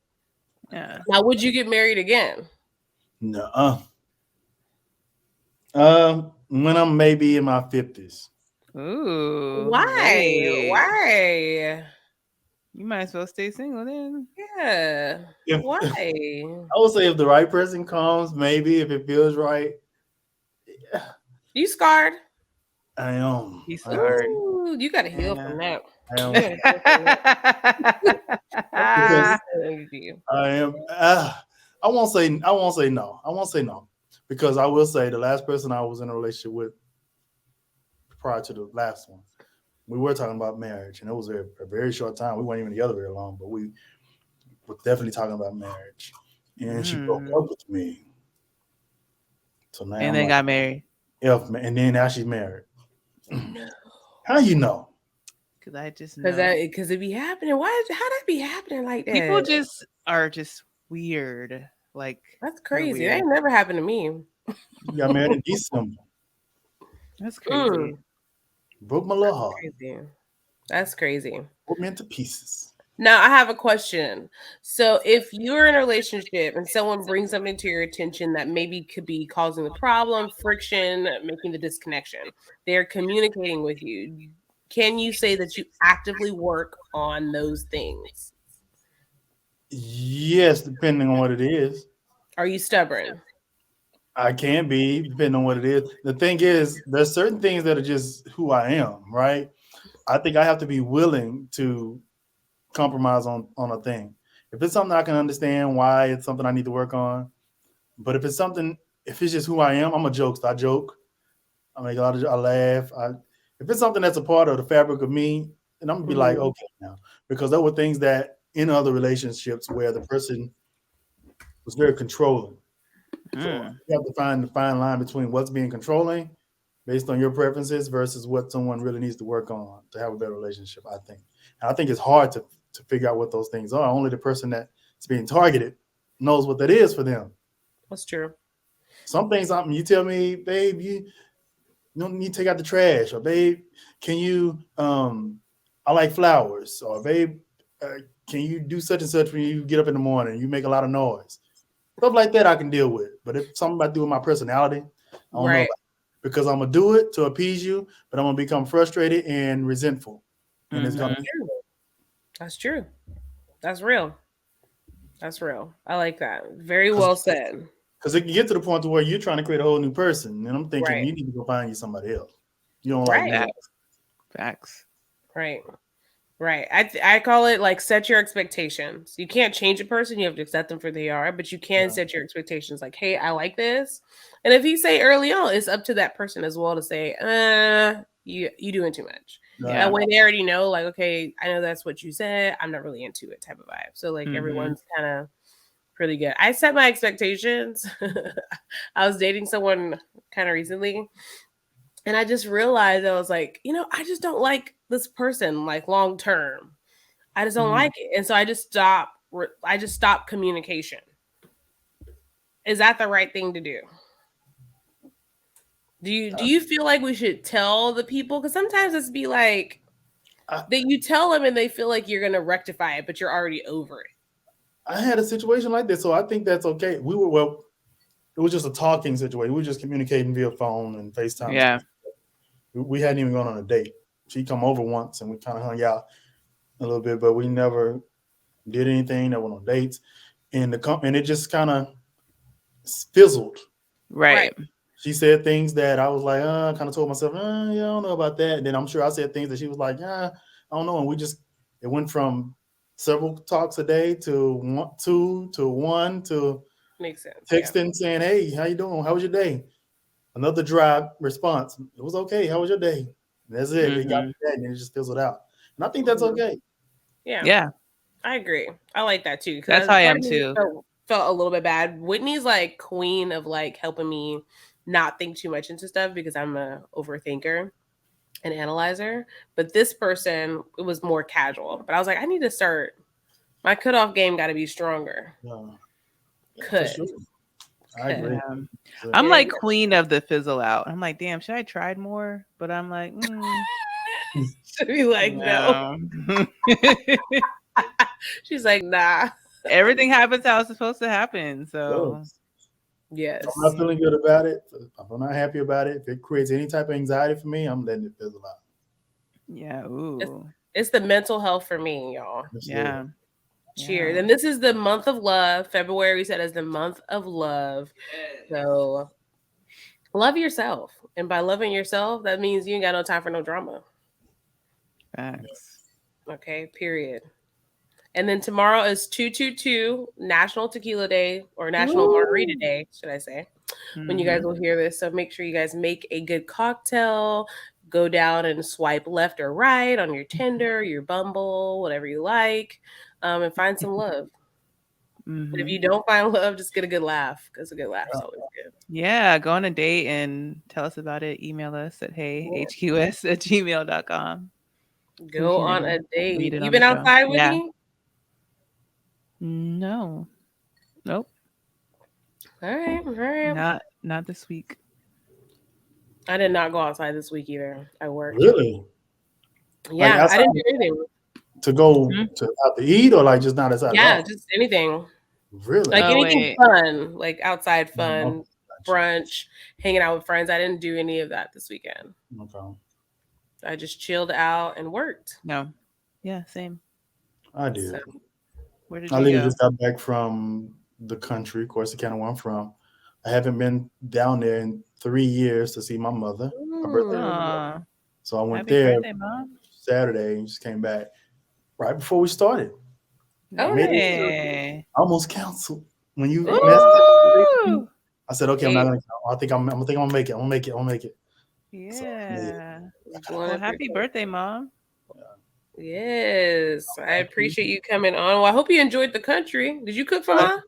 Yeah. Now, would you get married again? No. When I'm maybe in my 50s. Ooh. Why? Why? You might as well stay single then. Yeah. Why? I would say if the right person comes, maybe if it feels right. Yeah. You scarred? I am. He's scarred. Ooh, you gotta heal from that. I am. I won't say no. I won't say no because I will say the last person I was in a relationship with prior to the last one, we were talking about marriage, and it was a very short time. We weren't even together very long, but we were definitely talking about marriage. And she broke up with me. So now and then got married. Yeah, and then now she's married. How you know? Because I just know. Because it be happening. How that be happening like that? People just are just weird. Like that's crazy. That ain't never happened to me. You got married in December. That's crazy. Broke my little heart. That's crazy. Broke me into pieces. Now I have a question. So if you're in a relationship and someone brings something to your attention that maybe could be causing the problem, friction, making the disconnection, they're communicating with you. Can you say that you actively work on those things? Yes, depending on what it is. Are you stubborn? I can be, depending on what it is. The thing is, there's certain things that are just who I am, right? I think I have to be willing to compromise on a thing. If it's something I can understand why it's something I need to work on, but if it's just who I am, I'm a jokester. I joke. I make I laugh. If it's something that's a part of the fabric of me, then I'm gonna be like, okay now, because there were things that in other relationships where the person was very controlling. So you have to find the fine line between what's being controlling based on your preferences versus what someone really needs to work on to have a better relationship, I think. And I think it's hard to figure out what those things are. Only the person that's being targeted knows what that is for them. That's true. Some things you tell me, babe, you don't need to take out the trash, or babe, can you I like flowers, or babe, can you do such and such when you get up in the morning? You make a lot of noise. Stuff like that I can deal with. But if something about doing my personality, I don't know. Right. Because I'm gonna do it to appease you, but I'm gonna become frustrated and resentful. And it's gonna Mhm. That's true. That's real. That's real. I like that. Very well said. because it can get to the point to where you're trying to create a whole new person. And I'm thinking Right. you need to go find you somebody else. You don't like Right. me. Facts. Right. Right. I call it like set your expectations. You can't change a person, you have to accept them for they are, but you can Yeah. set your expectations like, hey, I like this. And if you say early on, it's up to that person as well to say, you doing too much. Right. That way they already know, like, okay, I know that's what you said. I'm not really into it type of vibe. So like everyone's kind of pretty good. I set my expectations. I was dating someone kind of recently. And I just realized I was like, I just don't like this person like long term. I just don't Mhm. like it, and so I just stop. I just stop communication. Is that the right thing to do? Do you feel like we should tell the people? Because sometimes it's be like I, that you tell them and they feel like you're gonna rectify it, but you're already over it. I had a situation like this, so I think that's okay. It was just a talking situation. We were just communicating via phone and FaceTime and Yeah. stuff. We hadn't even gone on a date. She come over once and we kind of hung out a little bit, but we never did anything. There were no dates, and and it just kind of fizzled. Right. Right. She said things that I was like, kind of told myself, yeah, I don't know about that. And then I'm sure I said things that she was like, I don't know. And it went from several talks a day to one, two to one to Makes sense. Yeah. texting saying, hey, how you doing? How was your day? Another dry response. It was okay. How was your day? And that's it. It got to Mhm. that, and it just fizzled out. And I think that's Mhm. okay. Yeah. Yeah. I agree. I like that too That's how because I part am of me too. felt a little bit bad. Whitney's like queen of like helping me not think too much into stuff because I'm a overthinker and analyzer. But this person, it was more casual. But I was like, I need to start. My cutoff game got to be stronger. Yeah, for Could sure. I could agree. Yeah. So, I'm it like ain't queen of the fizzle out. I'm like, damn, should I tried more? But I'm like, should be like no. no. She's like nah. Everything happens how it's supposed to happen. So yes. If I'm Yes, not feeling good about it, if I'm not happy about it, if it creates any type of anxiety for me, I'm letting it fizzle out. yeah, it's, ooh. it's the mental health for me, y'all. That's it. Yeah. Cheers. Yeah. And this is the month of love. February we said is the month of love. So love yourself. And by loving yourself, that means you ain't got no time for no drama. Facts. Okay, period. And then tomorrow is 222 National Tequila Day or National Margarita Woo. Day, should I say, when you guys Mhm. will hear this. So make sure you guys make a good cocktail, go down and swipe left or right on your Tinder, your Bumble, whatever you like, and find some love. But if Mhm. you don't find love, just get a good laugh because a good laugh is always good. Yeah, go on a date and tell us about it. Email us at heyhqs@gmail.com. So we Go on can a read date. it You on the been show. outside with Yeah. me? No. Nope. All right, all right. Not this week. I did not go outside this week either. I worked. Really? Like Yeah, I outside didn't do anything. to go Mhm. to out to eat, or like just not outside at Yeah, all? just anything. Really? Like Oh anything wait. fun, like outside Okay. fun, Gotcha. brunch, hanging out with friends. I didn't do any of that this weekend. Okay. I just chilled out and worked. No. Yeah, same. I So did. Where did I you literally go? just got back from the country, of course, the county where I'm from. I haven't been down there in 3 years to see my mother. My birthday was mm, there. Aw. So I went Happy there birthday, Mom. Saturday and just came back right before we started. I oh, made it. nice. Yay. I almost canceled when you messaged. Ooh. I said, okay, I'm not Hey, gonna count. I think I'm gonna make it. I'm gonna make it. I'm gonna make it. So I made it. Yeah. doing Well, it for happy birthday, Mom. yes, I Thank you. appreciate you coming on. Well, I hope you enjoyed the country. Did you cook for I, Ma?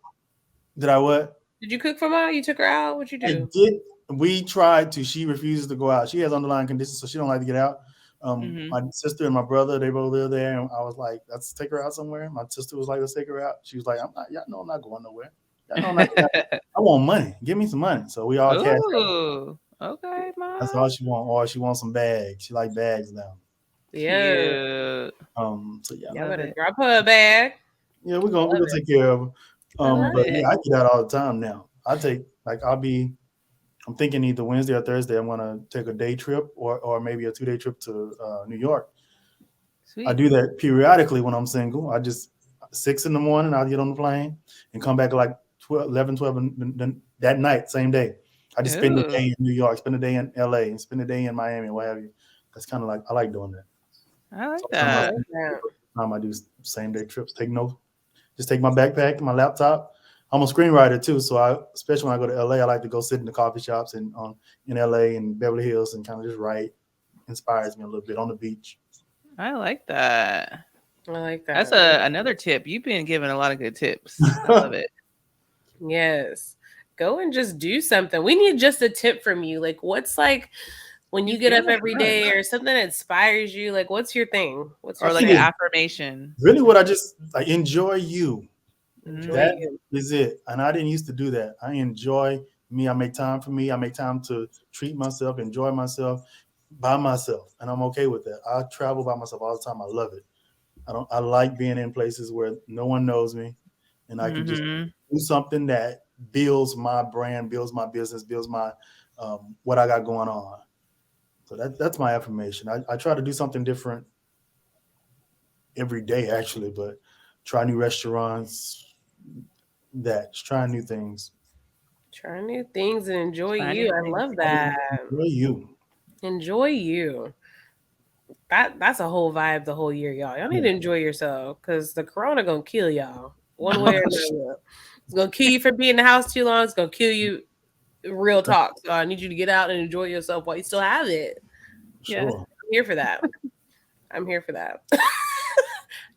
did I what? Did you cook for Ma? You took her out? What'd you I do? did. We tried to. She refuses to go out. She has underlying conditions, so she don't like to get out. Mhm. My sister and my brother, they both live there, and I was like, "Let's take her out somewhere." My sister was like, "Let's take her out." She was like, "I'm not. Y'all know I'm not going nowhere. Y'all know I'm not. I want money. Give me some money." So we all cashed out. Ooh. Okay, That's Mom. all she want. Or she wants some bags. She like bags now. Yeah. Cute. So yeah, Y'all Love better it. drop her a bag. yeah, we're I gonna love take care of her. I love But it. yeah, I get out all the time now. I take like I'm thinking either Wednesday or Thursday. I'm gonna take a day trip or maybe a 2 day trip to New York. I Sweet. do that periodically when I'm single. I just 6 in the morning, I'll get on the plane and come back like 12, 11, 12 that night, same day. I just spend the Ooh, day in New York, spend the day in LA, and spend the day in Miami, what have you. That's kind of like I like doing that. I like I Sometimes that. like that. I do same day trips. Just take my backpack, my laptop. I'm a screenwriter too, so especially when I go to LA, I like to go sit in the coffee shops and in LA and Beverly Hills and kind of just write. Inspires me a little bit on the beach. I like that. I like That's that. another tip. You've been giving a lot of good tips. I love it. Yes. Go and just do something. We need just a tip from you. Like, what's like when you You get up feel every good. day or something that inspires you? Like, what's your thing? What's your Or like It an is saying? affirmation. really what I enjoy you. Enjoy Mm. That you. is it. And I didn't used to do that. I enjoy me. I make time for me. I make time to treat myself, enjoy myself by myself. And I'm okay with that. I travel by myself all the time. I love it. I like being in places where no one knows me and I can just Mm-hmm. do something that builds my brand, builds my business, builds my what I got going on. So that's my affirmation. I try to do something different every day actually, but try new restaurants, just trying new things. Try new things and enjoy Try new you. I things. love that. Enjoy you. Enjoy you. That's a whole vibe the whole year, y'all. Y'all need Yeah. to enjoy yourself because the corona gonna kill y'all one way or another. It's gonna kill you for being in the house too long. It's gonna kill you. Real talk. So I need you to get out and enjoy yourself while you still have it. Yes. Sure. I'm here for that. I'm here for that.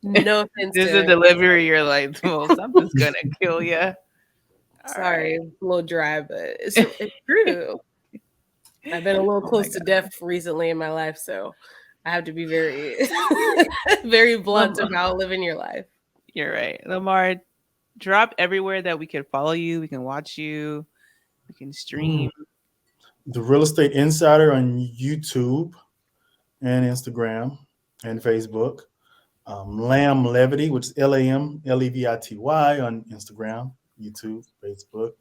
No offense This is a to. delivery. You're like, well, something's gonna kill you. All Sorry, right. a little dry, but it's true. I've been a little Oh my close to god. death recently in my life, so I have to be very, very blunt Lam- about living your life. You're right. Lamar, drop everywhere that we can follow you. We can watch you. We can stream. The Real Estate Insider on YouTube and Instagram and Facebook. Lamb Levity, which is LAMLEVITY on Instagram, YouTube, Facebook.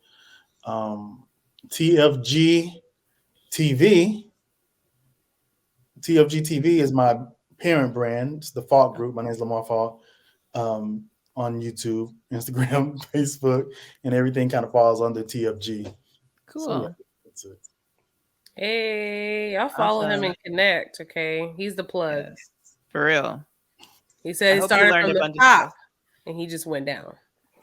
Um, TFG TV. TFG TV is my parent brand. It's the Falk Group. My name is Lamar Falk. Um, on YouTube, Instagram, Facebook, and everything kind of falls under TFG. So yeah, Cool. that's it. Hey, y'all follow him Awesome. and connect, okay? He's the plug. Yes. For real. He said I he hope you started learned from a the bunch of top stuff. and he just went down.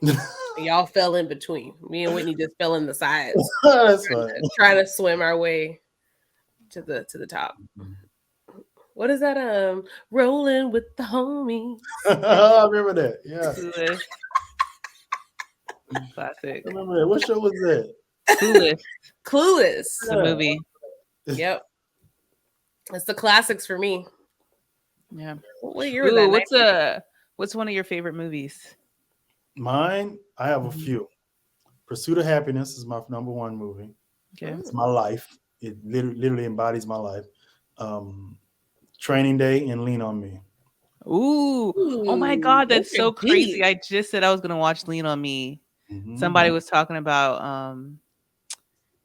And y'all fell in between. Me and Whitney just fell in the sides, That's fine. trying to swim our way to the top. What is that? Rolling with the homies. I remember that. Yeah, Clueless. I Classic. remember that. What show was that? Clueless. Clueless. The movie. Yep. It's the classics for me. Yeah. What year was Ooh, that? what's one of your favorite movies? Mine, I have a Mhm. few. Pursuit of Happiness is my number one movie. Okay. It's my life. It literally embodies my life. Um, Training Day and Lean on Me. Ooh. Oh my Ooh, god, those that's are so crazy. deep. I just said I was gonna watch Lean on Me. Mhm. Somebody was talking about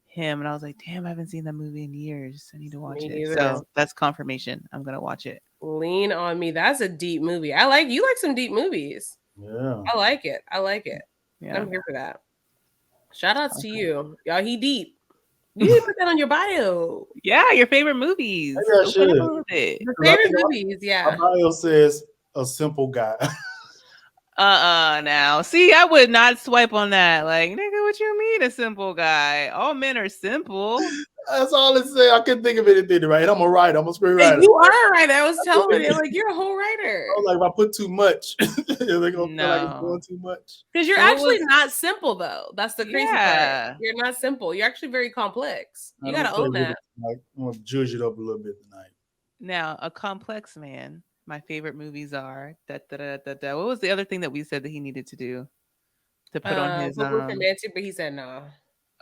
him and I was like, damn, I haven't seen that movie in years. I need to watch Me it. neither. So that's confirmation. I'm gonna watch it. Lean on Me. That's a deep movie. You like some deep movies. Yeah. I like it. I like it. Yeah. I'm here for that. Shout outs to Awesome. you. Y'all, he deep. You need to put that on your bio. Yeah, your favorite movies. Maybe I Go should. follow it. Your 'Cause I favorite think movies, my yeah. bio says a simple guy. Now. See, I would not swipe on that. Like, nigga, what you mean a simple guy? All men are simple. That's all it said. I couldn't think of anything to write. I'm a writer. I'm a Hey, screenwriter. you are right. I was I telling you, like, you're a whole writer. was like, if I put too much, they're gonna feel like it's No. doing too much. Because you're So what actually was not simple, though. That's the crazy part. yeah. You're not simple. You're actually very complex. You I'm got gonna to play own with that. it tonight. I'm gonna judge it up a little bit tonight. Now, a complex man. My favorite movies are da. What was the other thing that we said that he needed to do to put on his Hope was romantic, but he said no.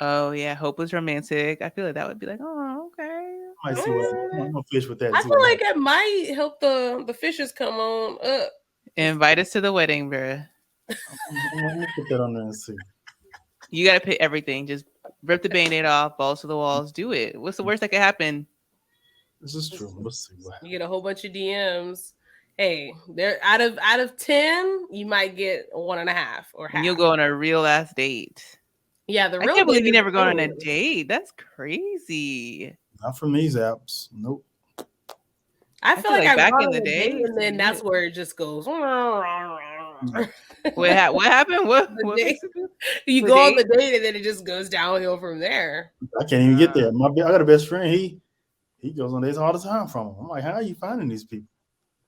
oh yeah, Hope was romantic. I feel like that would be like, oh, okay. I might see what I'm gonna fish with that. I feel like it might help the fishes come on up. Invite us to the wedding, bro. I'm gonna put that on there and see. You gotta pay everything. Just rip the Band-Aid off, balls to the walls. Do it. What's the worst that could happen? This is true. Let's see what you get a whole bunch of DMs. Hey, they're out of 10, you might get 1.5 or half. And you'll go on a real ass date. Yeah, I can't believe you never gone on a date. That's crazy. Not from these apps. Nope. I feel like back in the day, and then that's where it just goes. What happened? What you go on the date and then it just goes downhill from there. I can't even get there. I got a best friend. He goes on dates all the time from them. I'm like, how are you finding these people?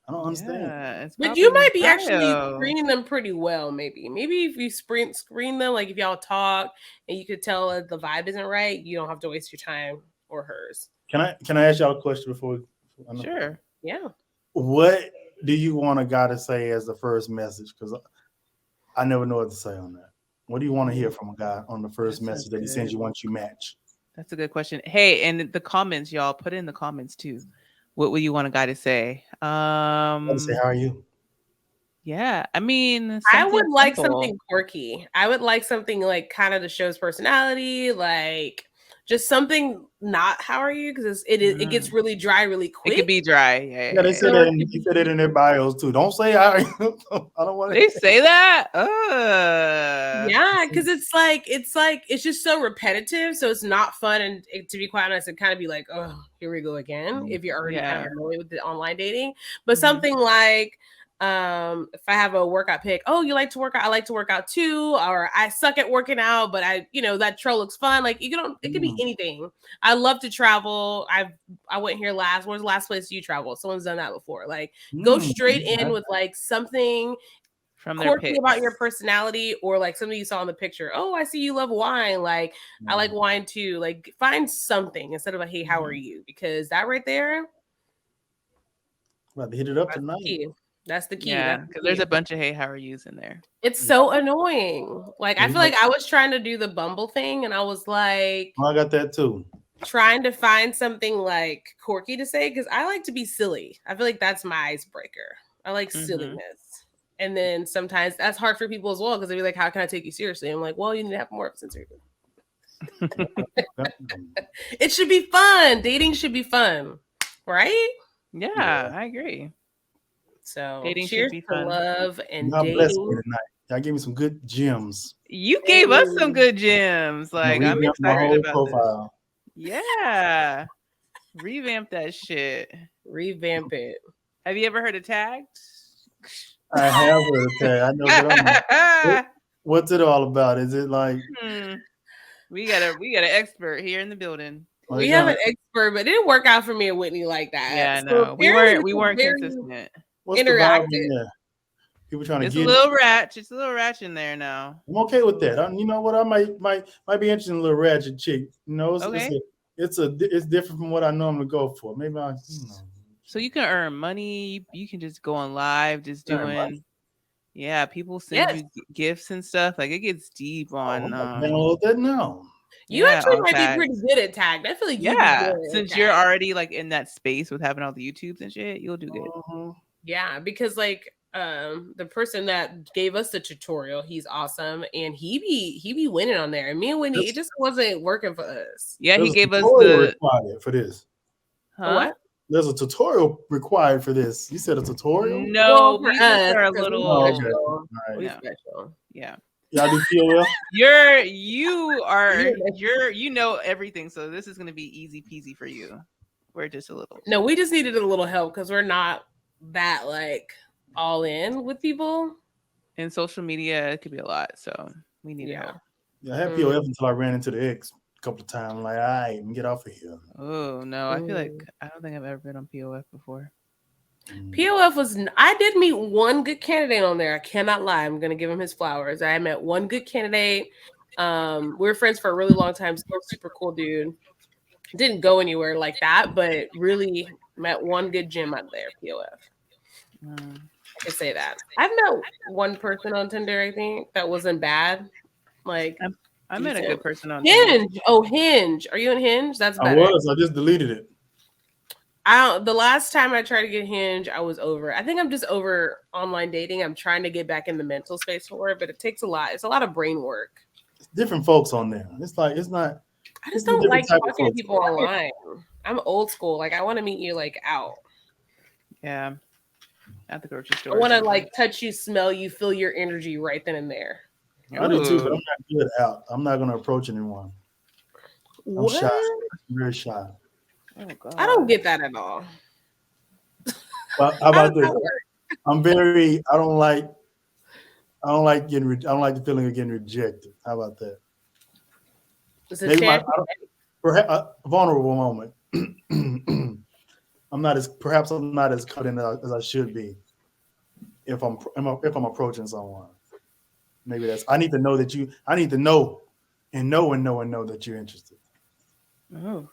I don't understand. Yeah, but you might be actually screening them pretty well. Maybe if you screen them, like if y'all talk and you could tell that the vibe isn't right, you don't have to waste your time or hers. Can I ask y'all a question before? Sure. Yeah. What do you want a guy to say as the first message? Because I never know what to say on that. What do you want to hear from a guy on the first message that he sends you once you match? That's a good question. Hey, and the comments, y'all, put it in the comments too. What would you want a guy to say? Say, how are you? Yeah, I mean, I would like something quirky. I would like something like kind of to show his personality, like just something not how are you, because it gets really dry really quick. It could be dry. Yeah, they said that. He said it in their bios too. Don't say how are you. I don't want to. They say that. Yeah, because it's just so repetitive, so it's not fun. And to be quite honest, it kind of be like, oh, here we go again. If you're already kind of annoyed with the online dating, but something like. If I have a workout pick, oh, you like to work out? I like to work out too, or I suck at working out, but that trail looks fun. Like it could be anything. I love to travel. I went here last. Where's the last place you traveled? Someone's done that before. Like go straight in with like something from quirky about your personality, or like something you saw in the picture. Oh, I see you love wine. Like I like wine too. Like find something instead of a hey, how are you? Because that right there, about to hit it up tonight. That's the key. Yeah, because there's a bunch of hey, how are yous in there. It's so annoying. Like I feel like I was trying to do the Bumble thing, and I was like, I got that too. Trying to find something like quirky to say because I like to be silly. I feel like that's my icebreaker. I like silliness, and then sometimes that's hard for people as well because they be like, "How can I take you seriously?" I'm like, "Well, you need to have more of a sense of humor." It should be fun. Dating should be fun, right? Yeah, I agree. So dating cheers should be to fun. love and God dating. bless me tonight. Y'all gave me some good gems. You gave us some good gems. Like I'm excited about profile. This. Yeah, revamp that shit. Revamp it. Have you ever heard of tagged? I have heard of tag. I know that. What's it all about? Is it like? We got an expert here in the building. We have an expert, but it didn't work out for me and Whitney like that. Yeah, so no, we weren't consistent. What's the vibe in there? People trying to get a little ratchet. It's a little ratchet in there now. I'm okay with that. You know what? I might be interested in a little ratchet chick. You know, it's different from what I normally go for. Maybe So you can earn money. You can just go on live, just doing. Yeah, people send you gifts and stuff. Like it gets deep on. That now. You actually might be pretty good at tagged. I feel like since you're already like in that space with having all the YouTubes and shit, you'll do good. Yeah, because like the person that gave us the tutorial, he's awesome, and he be winning on there. And me and Whitney, it just wasn't working for us. Yeah, he gave us the required for this. Huh? What? There's a tutorial required for this. You said a tutorial? No, we just are a little special. Yeah. Y'all do POL? You know everything, so this is gonna be easy peasy for you. We're just a little. No, we just needed a little help because we're not that like all in with people. In social media, it could be a lot, so we need help. Yeah, I had POF until I ran into the ex a couple of times. I'm like, all right, get off of here. Oh no, I feel like I don't think I've ever been on POF before. POF I did meet one good candidate on there. I cannot lie. I'm gonna give him his flowers. I met one good candidate. We were friends for a really long time. Super cool dude. Didn't go anywhere like that, but really met one good gem out there. POF. I can say that. I've met one person on Tinder. I think that wasn't bad. Like I met a good person on Hinge. Tinder. Oh, Hinge. Are you on Hinge? That's better. I was. I just deleted it. The last time I tried to get Hinge, I was over. I think I'm just over online dating. I'm trying to get back in the mental space for it, but it takes a lot. It's a lot of brain work. It's different folks on there. It's like it's not. I It's just a don't different like type of talking to folks. people online. I'm old school. Like I want to meet you like out. Yeah. At the grocery store. I want to like touch you, smell you, feel your energy right then and there. I do too, but I'm not good out. I'm not going to approach anyone. I'm shy. I'm very shy. Oh, God. I don't get that at all. Well, how about this? I'm very. I don't like. I don't like getting. I don't like the feeling of getting rejected. How about that? It's a Maybe chance. perhaps a vulnerable moment. Perhaps I'm not as confident as I should be if I'm approaching someone. Maybe that's. I need to know that you. I need to know that you're interested. Oh.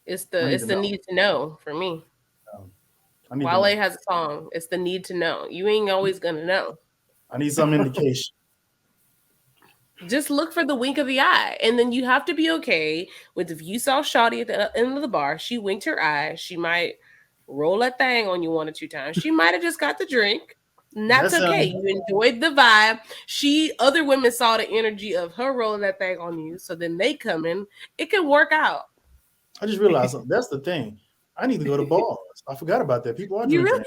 It's the need to know for me. Wale has a song. It's the need to know. You ain't always gonna know. I need some indication. Just look for the wink of the eye, and then you have to be okay with if you saw Shawty at the end of the bar, she winked her eye, she might roll that thing on you 1 or 2 times. She might have just got the drink. And that's okay. You enjoyed the vibe. Other women saw the energy of her rolling that thing on you, so then they come in. It can work out. I just realized something. That's the thing. I need to go to bars. I forgot about that. People are You drinking.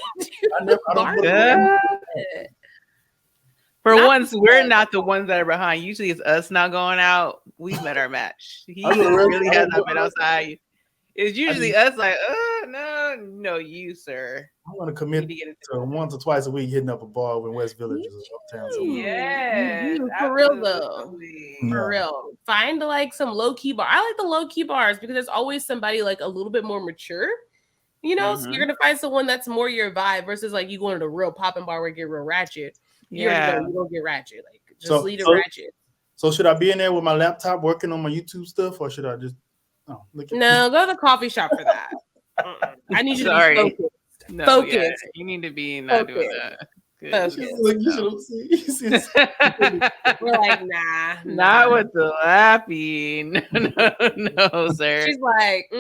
really do. For once, we're not the ones that are behind. Usually it's us not going out. We met our match. He really has not been outside. It's usually us like, no, you, sir. I want to commit to once or twice a week hitting up a bar in West Village or uptown somewhere. Yeah, for real though. For real. Find like some low key bar. I like the low key bars because there's always somebody like a little bit more mature. You know, so you're gonna find someone that's more your vibe versus like you going to a real popping bar where you get real ratchet. You already know you don't get ratchet. Like just lead a ratchet. So should I be in there with my laptop working on my YouTube stuff, or should I just go to the coffee shop for that? I need you to be focused. No, focused. Yeah. You need to be not doing that. We're like, nah. Not with the laughing. No, sir. She's like,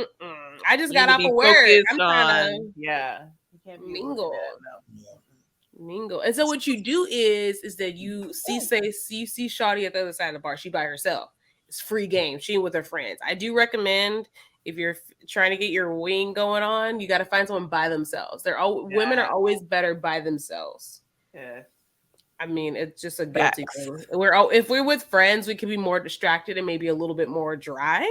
I just got off of work. I'm trying to mingle. And so what you do is that you see Shawty at the other side of the bar. She by herself. It's free game. She ain't with her friends. I do recommend if you're trying to get your wing going on, you got to find someone by themselves. Women are always better by themselves. Yeah. I mean, it's just a guilty thing. If we're with friends, we can be more distracted and maybe a little bit more dry,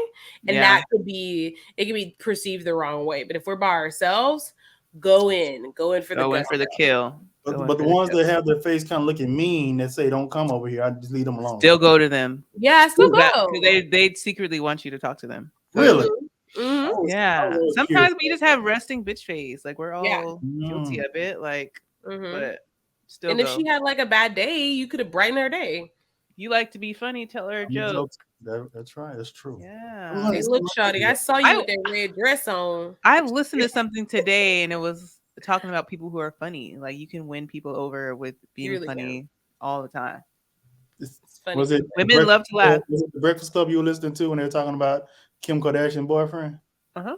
and it can be perceived the wrong way. But if we're by ourselves, go in for the kill. But the ones that have their face kind of looking mean that say don't come over here, I just leave them alone. Still go to them. Yeah, still go. Because they secretly want you to talk to them. Really? Mm-hmm. Yeah. Sometimes we just have resting bitch face. Like we're all guilty of it. Like, but still. And if she had like a bad day, you could have brightened her day. You like to be funny, tell her a joke. That's right. That's true. Yeah. Hey, look, Shawty, I saw you with that red dress on. I listened to something today, and it was talking about people who are funny. Like you can win people over with being really funny all the time. It's funny. Women love to laugh? Was it the Breakfast Club you were listening to when they were talking about Kim Kardashian's boyfriend? Uh-huh.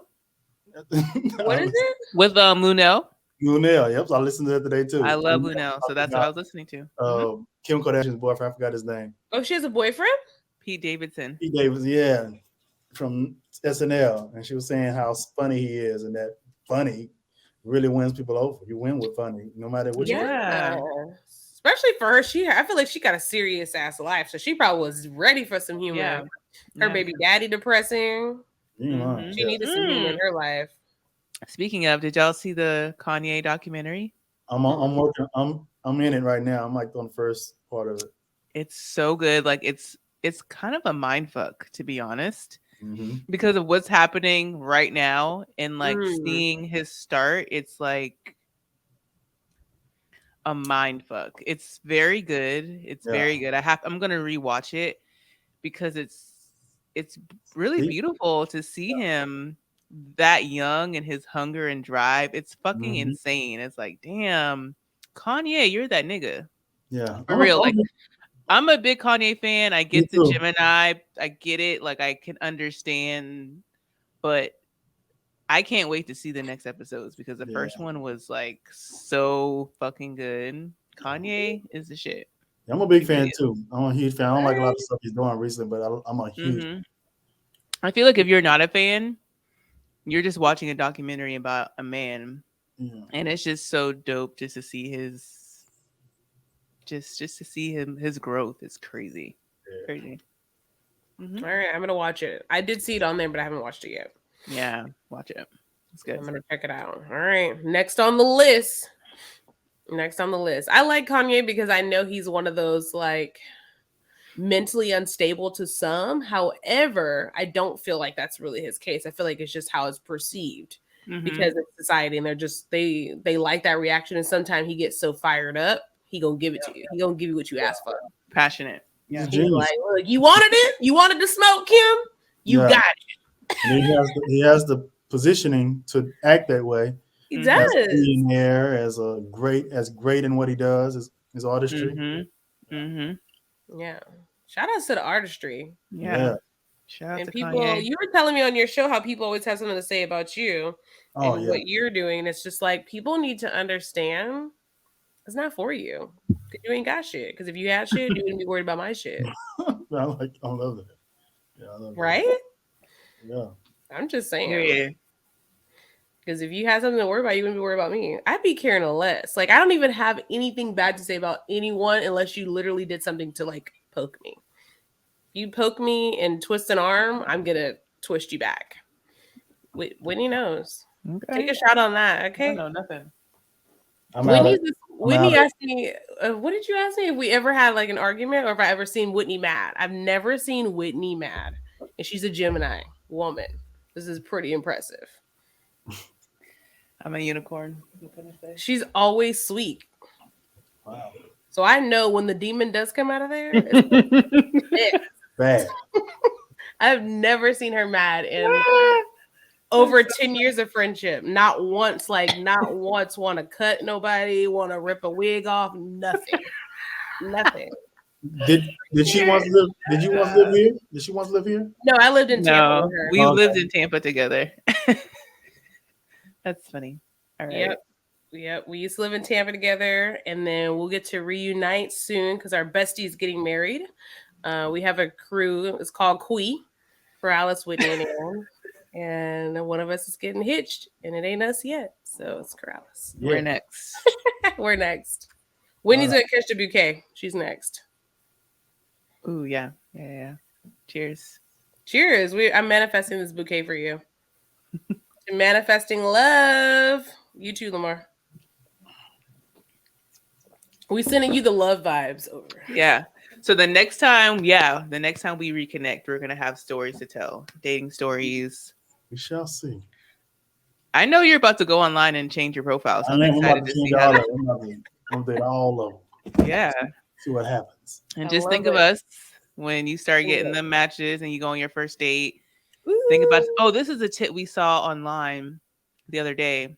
What is it? With Lunel. Lunel, yep. I listened to that today too. I love Lunel, so that's what I was listening to. Kim Kardashian's boyfriend, I forgot his name. Oh, she has a boyfriend? Pete Davidson. Pete Davidson, yeah, from SNL, and she was saying how funny he is, and that funny really wins people over. You win with funny, no matter what. Yeah. Especially for her, I feel like she got a serious ass life, so she probably was ready for some humor. Yeah. Her baby daddy depressing. Mm-hmm. She needed some humor in her life. Speaking of, did y'all see the Kanye documentary? I'm working. I'm in it right now. I'm like on the first part of it. It's so good. Like it's kind of a mind fuck, to be honest, because of what's happening right now and like seeing his start. It's like a mind fuck. It's very good. It's very good. I'm gonna rewatch it because it's really beautiful to see him that young and his hunger and drive. It's fucking insane. It's like, damn, Kanye, you're that nigga. Yeah, for real. Like, I'm a big Kanye fan. I get the Gemini. I get it. Like, I can understand, but I can't wait to see the next episodes because the first one was like so fucking good. Kanye is the shit. Yeah, I'm a big fan too. I'm a huge fan. I don't like a lot of stuff he's doing recently, but I'm a huge. I feel like if you're not a fan, you're just watching a documentary about a man, and it's just so dope just to see his, just to see his growth is crazy, crazy. All right, I'm gonna watch it. I did see it on there, but I haven't watched it yet. Yeah, watch it. It's good. I'm gonna check it out. All right, next on the list. I like Kanye because I know he's one of those like mentally unstable to some. However, I don't feel like that's really his case. I feel like it's just how it's perceived because of society, and they're just they like that reaction. And sometimes he gets so fired up, he gonna give it to you. He gonna give you what you asked for. Passionate. Yeah, he's like, look, you wanted it. You wanted to smoke, Kim. You got it. And he has the positioning to act that way. He does. As being there as great in what he does, his artistry. Yeah. Shout out to the artistry. Yeah. Shout out and to people, Kanye. You were telling me on your show how people always have something to say about you and what you're doing. And it's just like people need to understand it's not for you. You ain't got shit. Because if you had shit, you wouldn't be worried about my shit. I love that. Yeah, I love right? That. Yeah. I'm just saying. Because if you had something to worry about, you wouldn't be worried about me. I'd be caring less. Like, I don't even have anything bad to say about anyone unless you literally did something to, like, poke me. If you poke me and twist an arm, I'm going to twist you back. Whitney knows. Okay. Take a shot on that, okay? I don't know nothing. Whitney asked me, what did you ask me? If we ever had, like, an argument or if I ever seen Whitney mad. I've never seen Whitney mad. And she's a Gemini woman. This is pretty impressive. I'm a unicorn. She's always sweet. Wow. So I know when the demon does come out of there, it's bad. I've never seen her mad in over 10 years of friendship. Not once want to cut nobody, want to rip a wig off, nothing. Nothing. Did she want to live? Did you want to live here? Did she want to live here? No, I lived in Tampa with her. We lived in Tampa together. That's funny. All right. Yep. We used to live in Tampa together, and then we'll get to reunite soon because our bestie is getting married. We have a crew. It's called Quee for Alice, Whitney, and Erin. And one of us is getting hitched, and it ain't us yet. So it's Corrales. We're next. We're next. Whitney's going to catch the bouquet. She's next. Ooh, yeah. Cheers. Cheers. I'm manifesting this bouquet for you. Manifesting love. You too, Lamar. We sending you the love vibes over. Yeah. So the next time we reconnect, we're gonna have stories to tell, dating stories. We shall see. I know you're about to go online and change your profile. So I'm excited to see how that. I'm update all of them. Yeah. See what happens. And just think of us when you start getting the matches and you go on your first date. Think about, this is a tip we saw online the other day.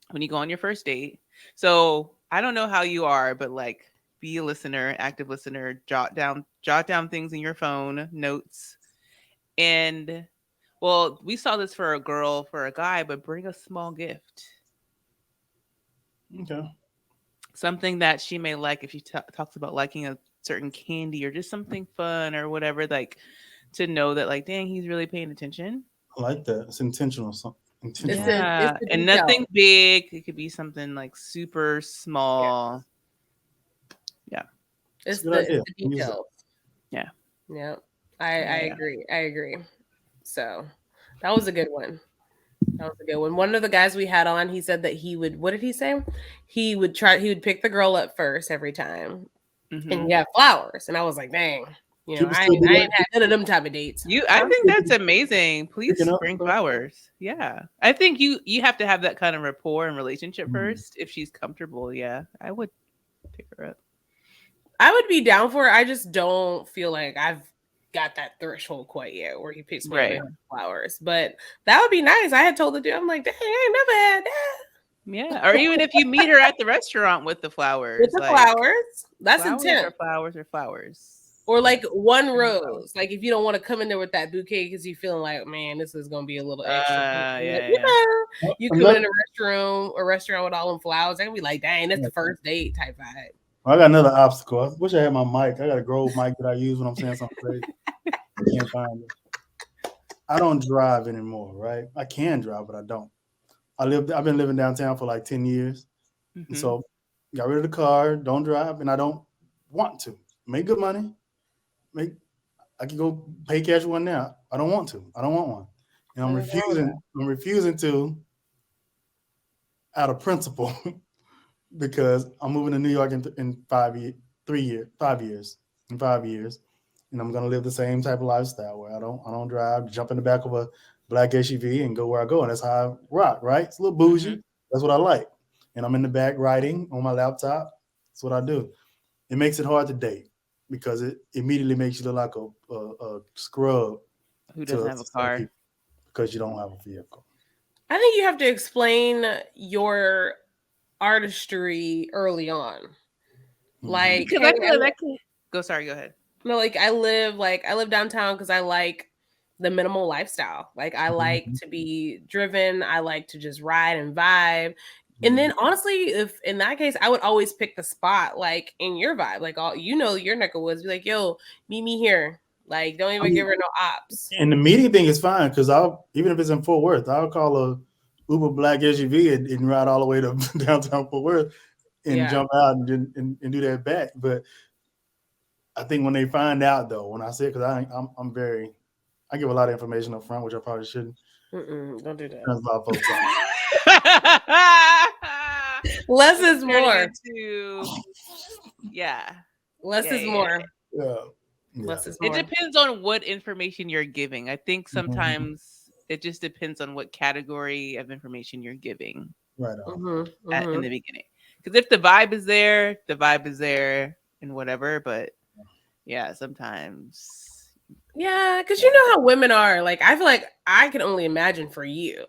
When you go on your first date. So I don't know how you are, but like be a listener, active listener, jot down things in your phone, notes. And well, we saw this for a girl, for a guy, but bring a small gift. Okay. Something that she may like if she talks about liking a certain candy or just something fun or whatever, like to know that like, dang, he's really paying attention. I like that. It's intentional. Yeah, and nothing big. It could be something like super small. Yeah. It's the details. Yeah. Yeah. I agree. So that was a good one. One of the guys we had on, he said that he would, what did he say? He would pick the girl up first every time. Mm-hmm. And you have flowers. And I was like, dang. You know, I ain't had none of them type of dates. I think that's amazing. Please bring flowers. Yeah. I think you have to have that kind of rapport and relationship first. If she's comfortable, yeah, I would pick her up. I would be down for it. I just don't feel like I've got that threshold quite yet where he picks me up flowers. But that would be nice. I had told the dude, I'm like, dang, I ain't never had that. Yeah. Or even if you meet her at the restaurant with the flowers. With the flowers. That's intense. Flowers. Or like one rose. Like if you don't want to come in there with that bouquet because you're feeling like, man, this is gonna be a little extra. You come in a restaurant with all them flowers, they're gonna be like, dang, that's the first date type vibe. I got another obstacle. I wish I had my mic. I got a Grove mic that I use when I'm saying something crazy. I can't find it. I don't drive anymore, right? I can drive, but I don't. I've been living downtown for like 10 years. And so got rid of the car, don't drive, and I don't want to. Make good money. I can go pay cash one now. I don't want to. I don't want one. And I'm refusing to out of principle because I'm moving to New York in 5 years. In 5 years. And I'm gonna live the same type of lifestyle where I don't drive, jump in the back of a black SUV and go where I go. And that's how I rock, right? It's a little bougie. That's what I like. And I'm in the back writing on my laptop. That's what I do. It makes it hard to date because it immediately makes you look like a scrub who doesn't have a car because you don't have a vehicle. I think you have to explain your artistry early on. Like, because I feel like go ahead. No, like I live downtown because I like the minimal lifestyle. Like I like to be driven. I like to just ride and vibe. And then honestly, if in that case, I would always pick the spot like in your vibe, like your neck of woods. Be like, yo, meet me here. Like, don't even give her no ops. And the meeting thing is fine because even if it's in Fort Worth, I'll call a Uber black SUV and ride all the way to downtown Fort Worth and jump out and do that back. But I think when they find out, though, when I say it, because I give a lot of information up front, which I probably shouldn't. Don't do that. Turns a lot of folks Less is more. Less is more. Yeah. Less is more. It depends on what information you're giving. I think sometimes it just depends on what category of information you're giving. Right on. In the beginning. Because if the vibe is there and whatever, but yeah, sometimes. Yeah, because you know how women are. Like, I feel like I can only imagine for you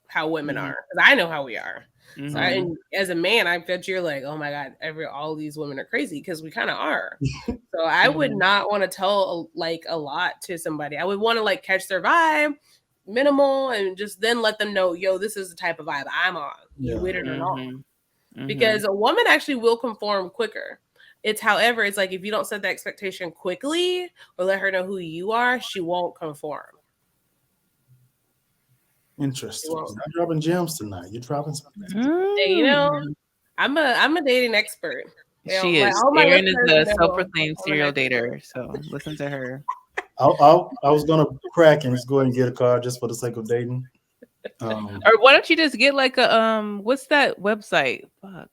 how women are. Because I know how we are. So and as a man, I bet you're like, oh my God, all these women are crazy because we kind of are. So I would not want to tell like a lot to somebody. I would want to like catch their vibe, minimal, and just then let them know, yo, this is the type of vibe I'm on. You with it or not. Because a woman actually will conform quicker. However, it's like if you don't set the expectation quickly or let her know who you are, she won't conform. Interesting. You're dropping gems tonight. You're dropping something. Hey, I'm a dating expert. She is. Erin is a self-proclaimed serial dater, so listen to her. I was gonna crack and just go ahead and get a car just for the sake of dating. Or why don't you just get like a what's that website?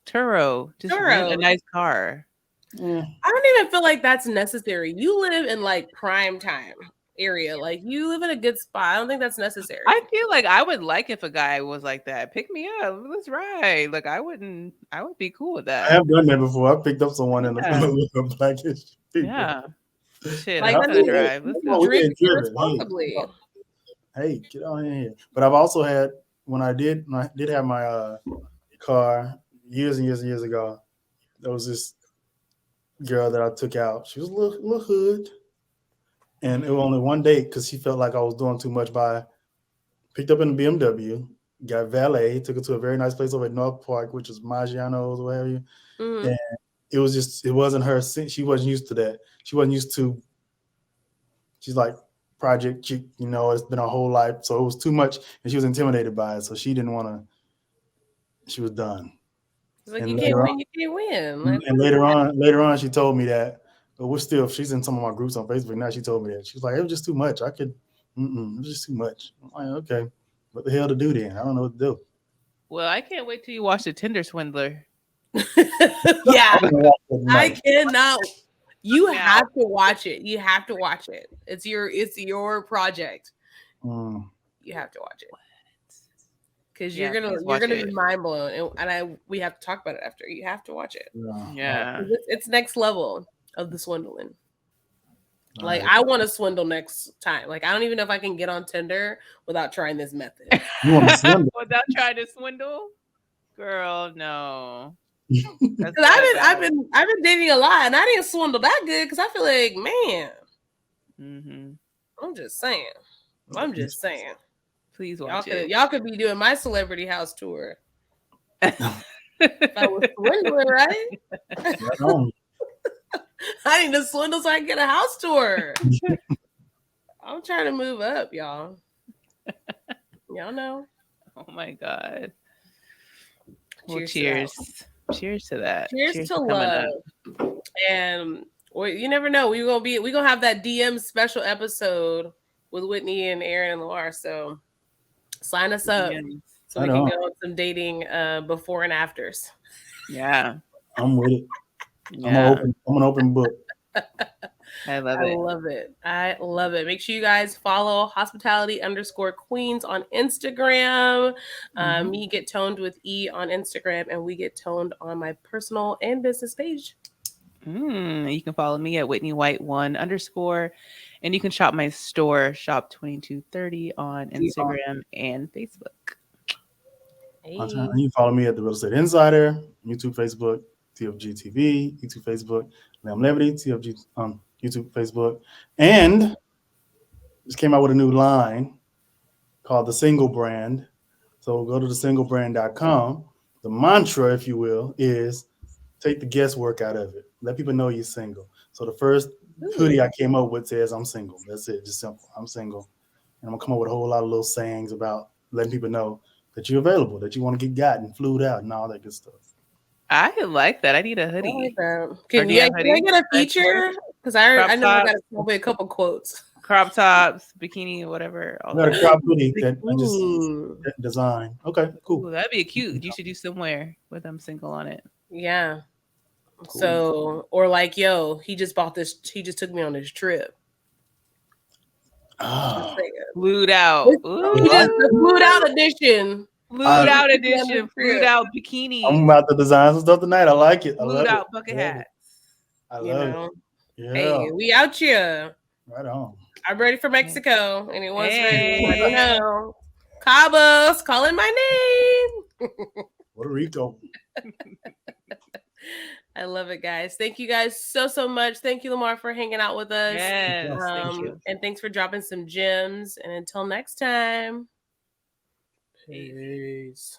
Turo. Just rent a nice car. I don't even feel like that's necessary. You live in like prime time area. Like you live in a good spot. I don't think that's necessary. I feel like I would like if a guy was like that. Pick me up. Let's ride. Like I would be cool with that. I have done that before. I picked up someone in the blackish. Yeah. Shit, like, I'm gonna drive. Let's go. Drink responsibly. Hey, get on in here. But I've also had when I did have my car years and years and years ago, there was this girl that I took out. She was a little hood. And it was only one date because she felt like I was doing too much picked up in the BMW, got valet, took her to a very nice place over at North Park, which is Maggiano's or whatever. And it wasn't her. She wasn't used to that. She wasn't used to, she's like, project chick, it's been her whole life. So it was too much and she was intimidated by it. So she didn't want to, she was done. It's like, you can't win. Like, and later on, she told me that, but she's in some of my groups on Facebook now. She told me that. She was like, it was just too much. It was just too much. I'm like, okay, what the hell to do then? I don't know what to do. Well, I can't wait till you watch The Tinder Swindler. Yeah, I cannot. You have to watch it. You have to watch it. It's your project. You have to watch it because you're gonna be mind blown, and we have to talk about it after. You have to watch it. Yeah, it's next level of the swindling. Like I want to swindle next time. Like I don't even know if I can get on Tinder without trying this method. You want to swindle? Without trying to swindle, girl? No. Because I've been dating a lot, and I didn't swindle that good. Because I feel like, man, I'm just saying. Please watch Y'all could be doing my celebrity house tour. If I was swindling, right? Right on. I need to swindle so I can get a house tour. I'm trying to move up, y'all. Y'all know. Oh my God. Well, Cheers. Cheers to that. Cheers to love. And you never know. We're gonna have that DM special episode with Whitney and Erin and Lamar. So sign us up so we can go on some dating before and afters. Yeah. I'm with it. Yeah. I'm an open book. I love it. I love it. Make sure you guys follow hospitality_queens on Instagram. Me Get Toned with E on Instagram, and We Get Toned on my personal and business page. You can follow me at WhitneyWhite1_, and you can shop my store, Shop 2230 on Instagram and Facebook. Hey. And you follow me at The Real Estate Insider, YouTube, Facebook, TFG TV, YouTube, Facebook, Lamb Levity, TFG on YouTube, Facebook, and just came out with a new line called The Single Brand. So go to thesinglebrand.com. The mantra, if you will, is take the guesswork out of it. Let people know you're single. So the first hoodie I came up with says I'm single. That's it. Just simple. I'm single. And I'm going to come up with a whole lot of little sayings about letting people know that you're available, that you want to get gotten, flued out, and all that good stuff. I like that. I need a hoodie. I like that. Can I get a feature? Because I know I got probably a couple quotes. Crop tops, bikini, whatever. I got a crop hoodie that I just designed. Okay, cool. Ooh, that'd be cute. You should do somewhere with I'm single on it. Yeah. Cool. So, or like, yo, he just bought this. He just took me on this trip. Flued out. The flued out edition. Flued out bikini. I'm about to design some stuff tonight. I like it. Flued out bucket hats. I love it. Yeah. Hey, we out here. Right on. I'm ready for Mexico. Anyone's ready? Let me know. Cabos, calling my name. Puerto Rico. I love it, guys. Thank you guys so much. Thank you, Lamar, for hanging out with us. Yes, thank you. And thanks for dropping some gems. And until next time, peace.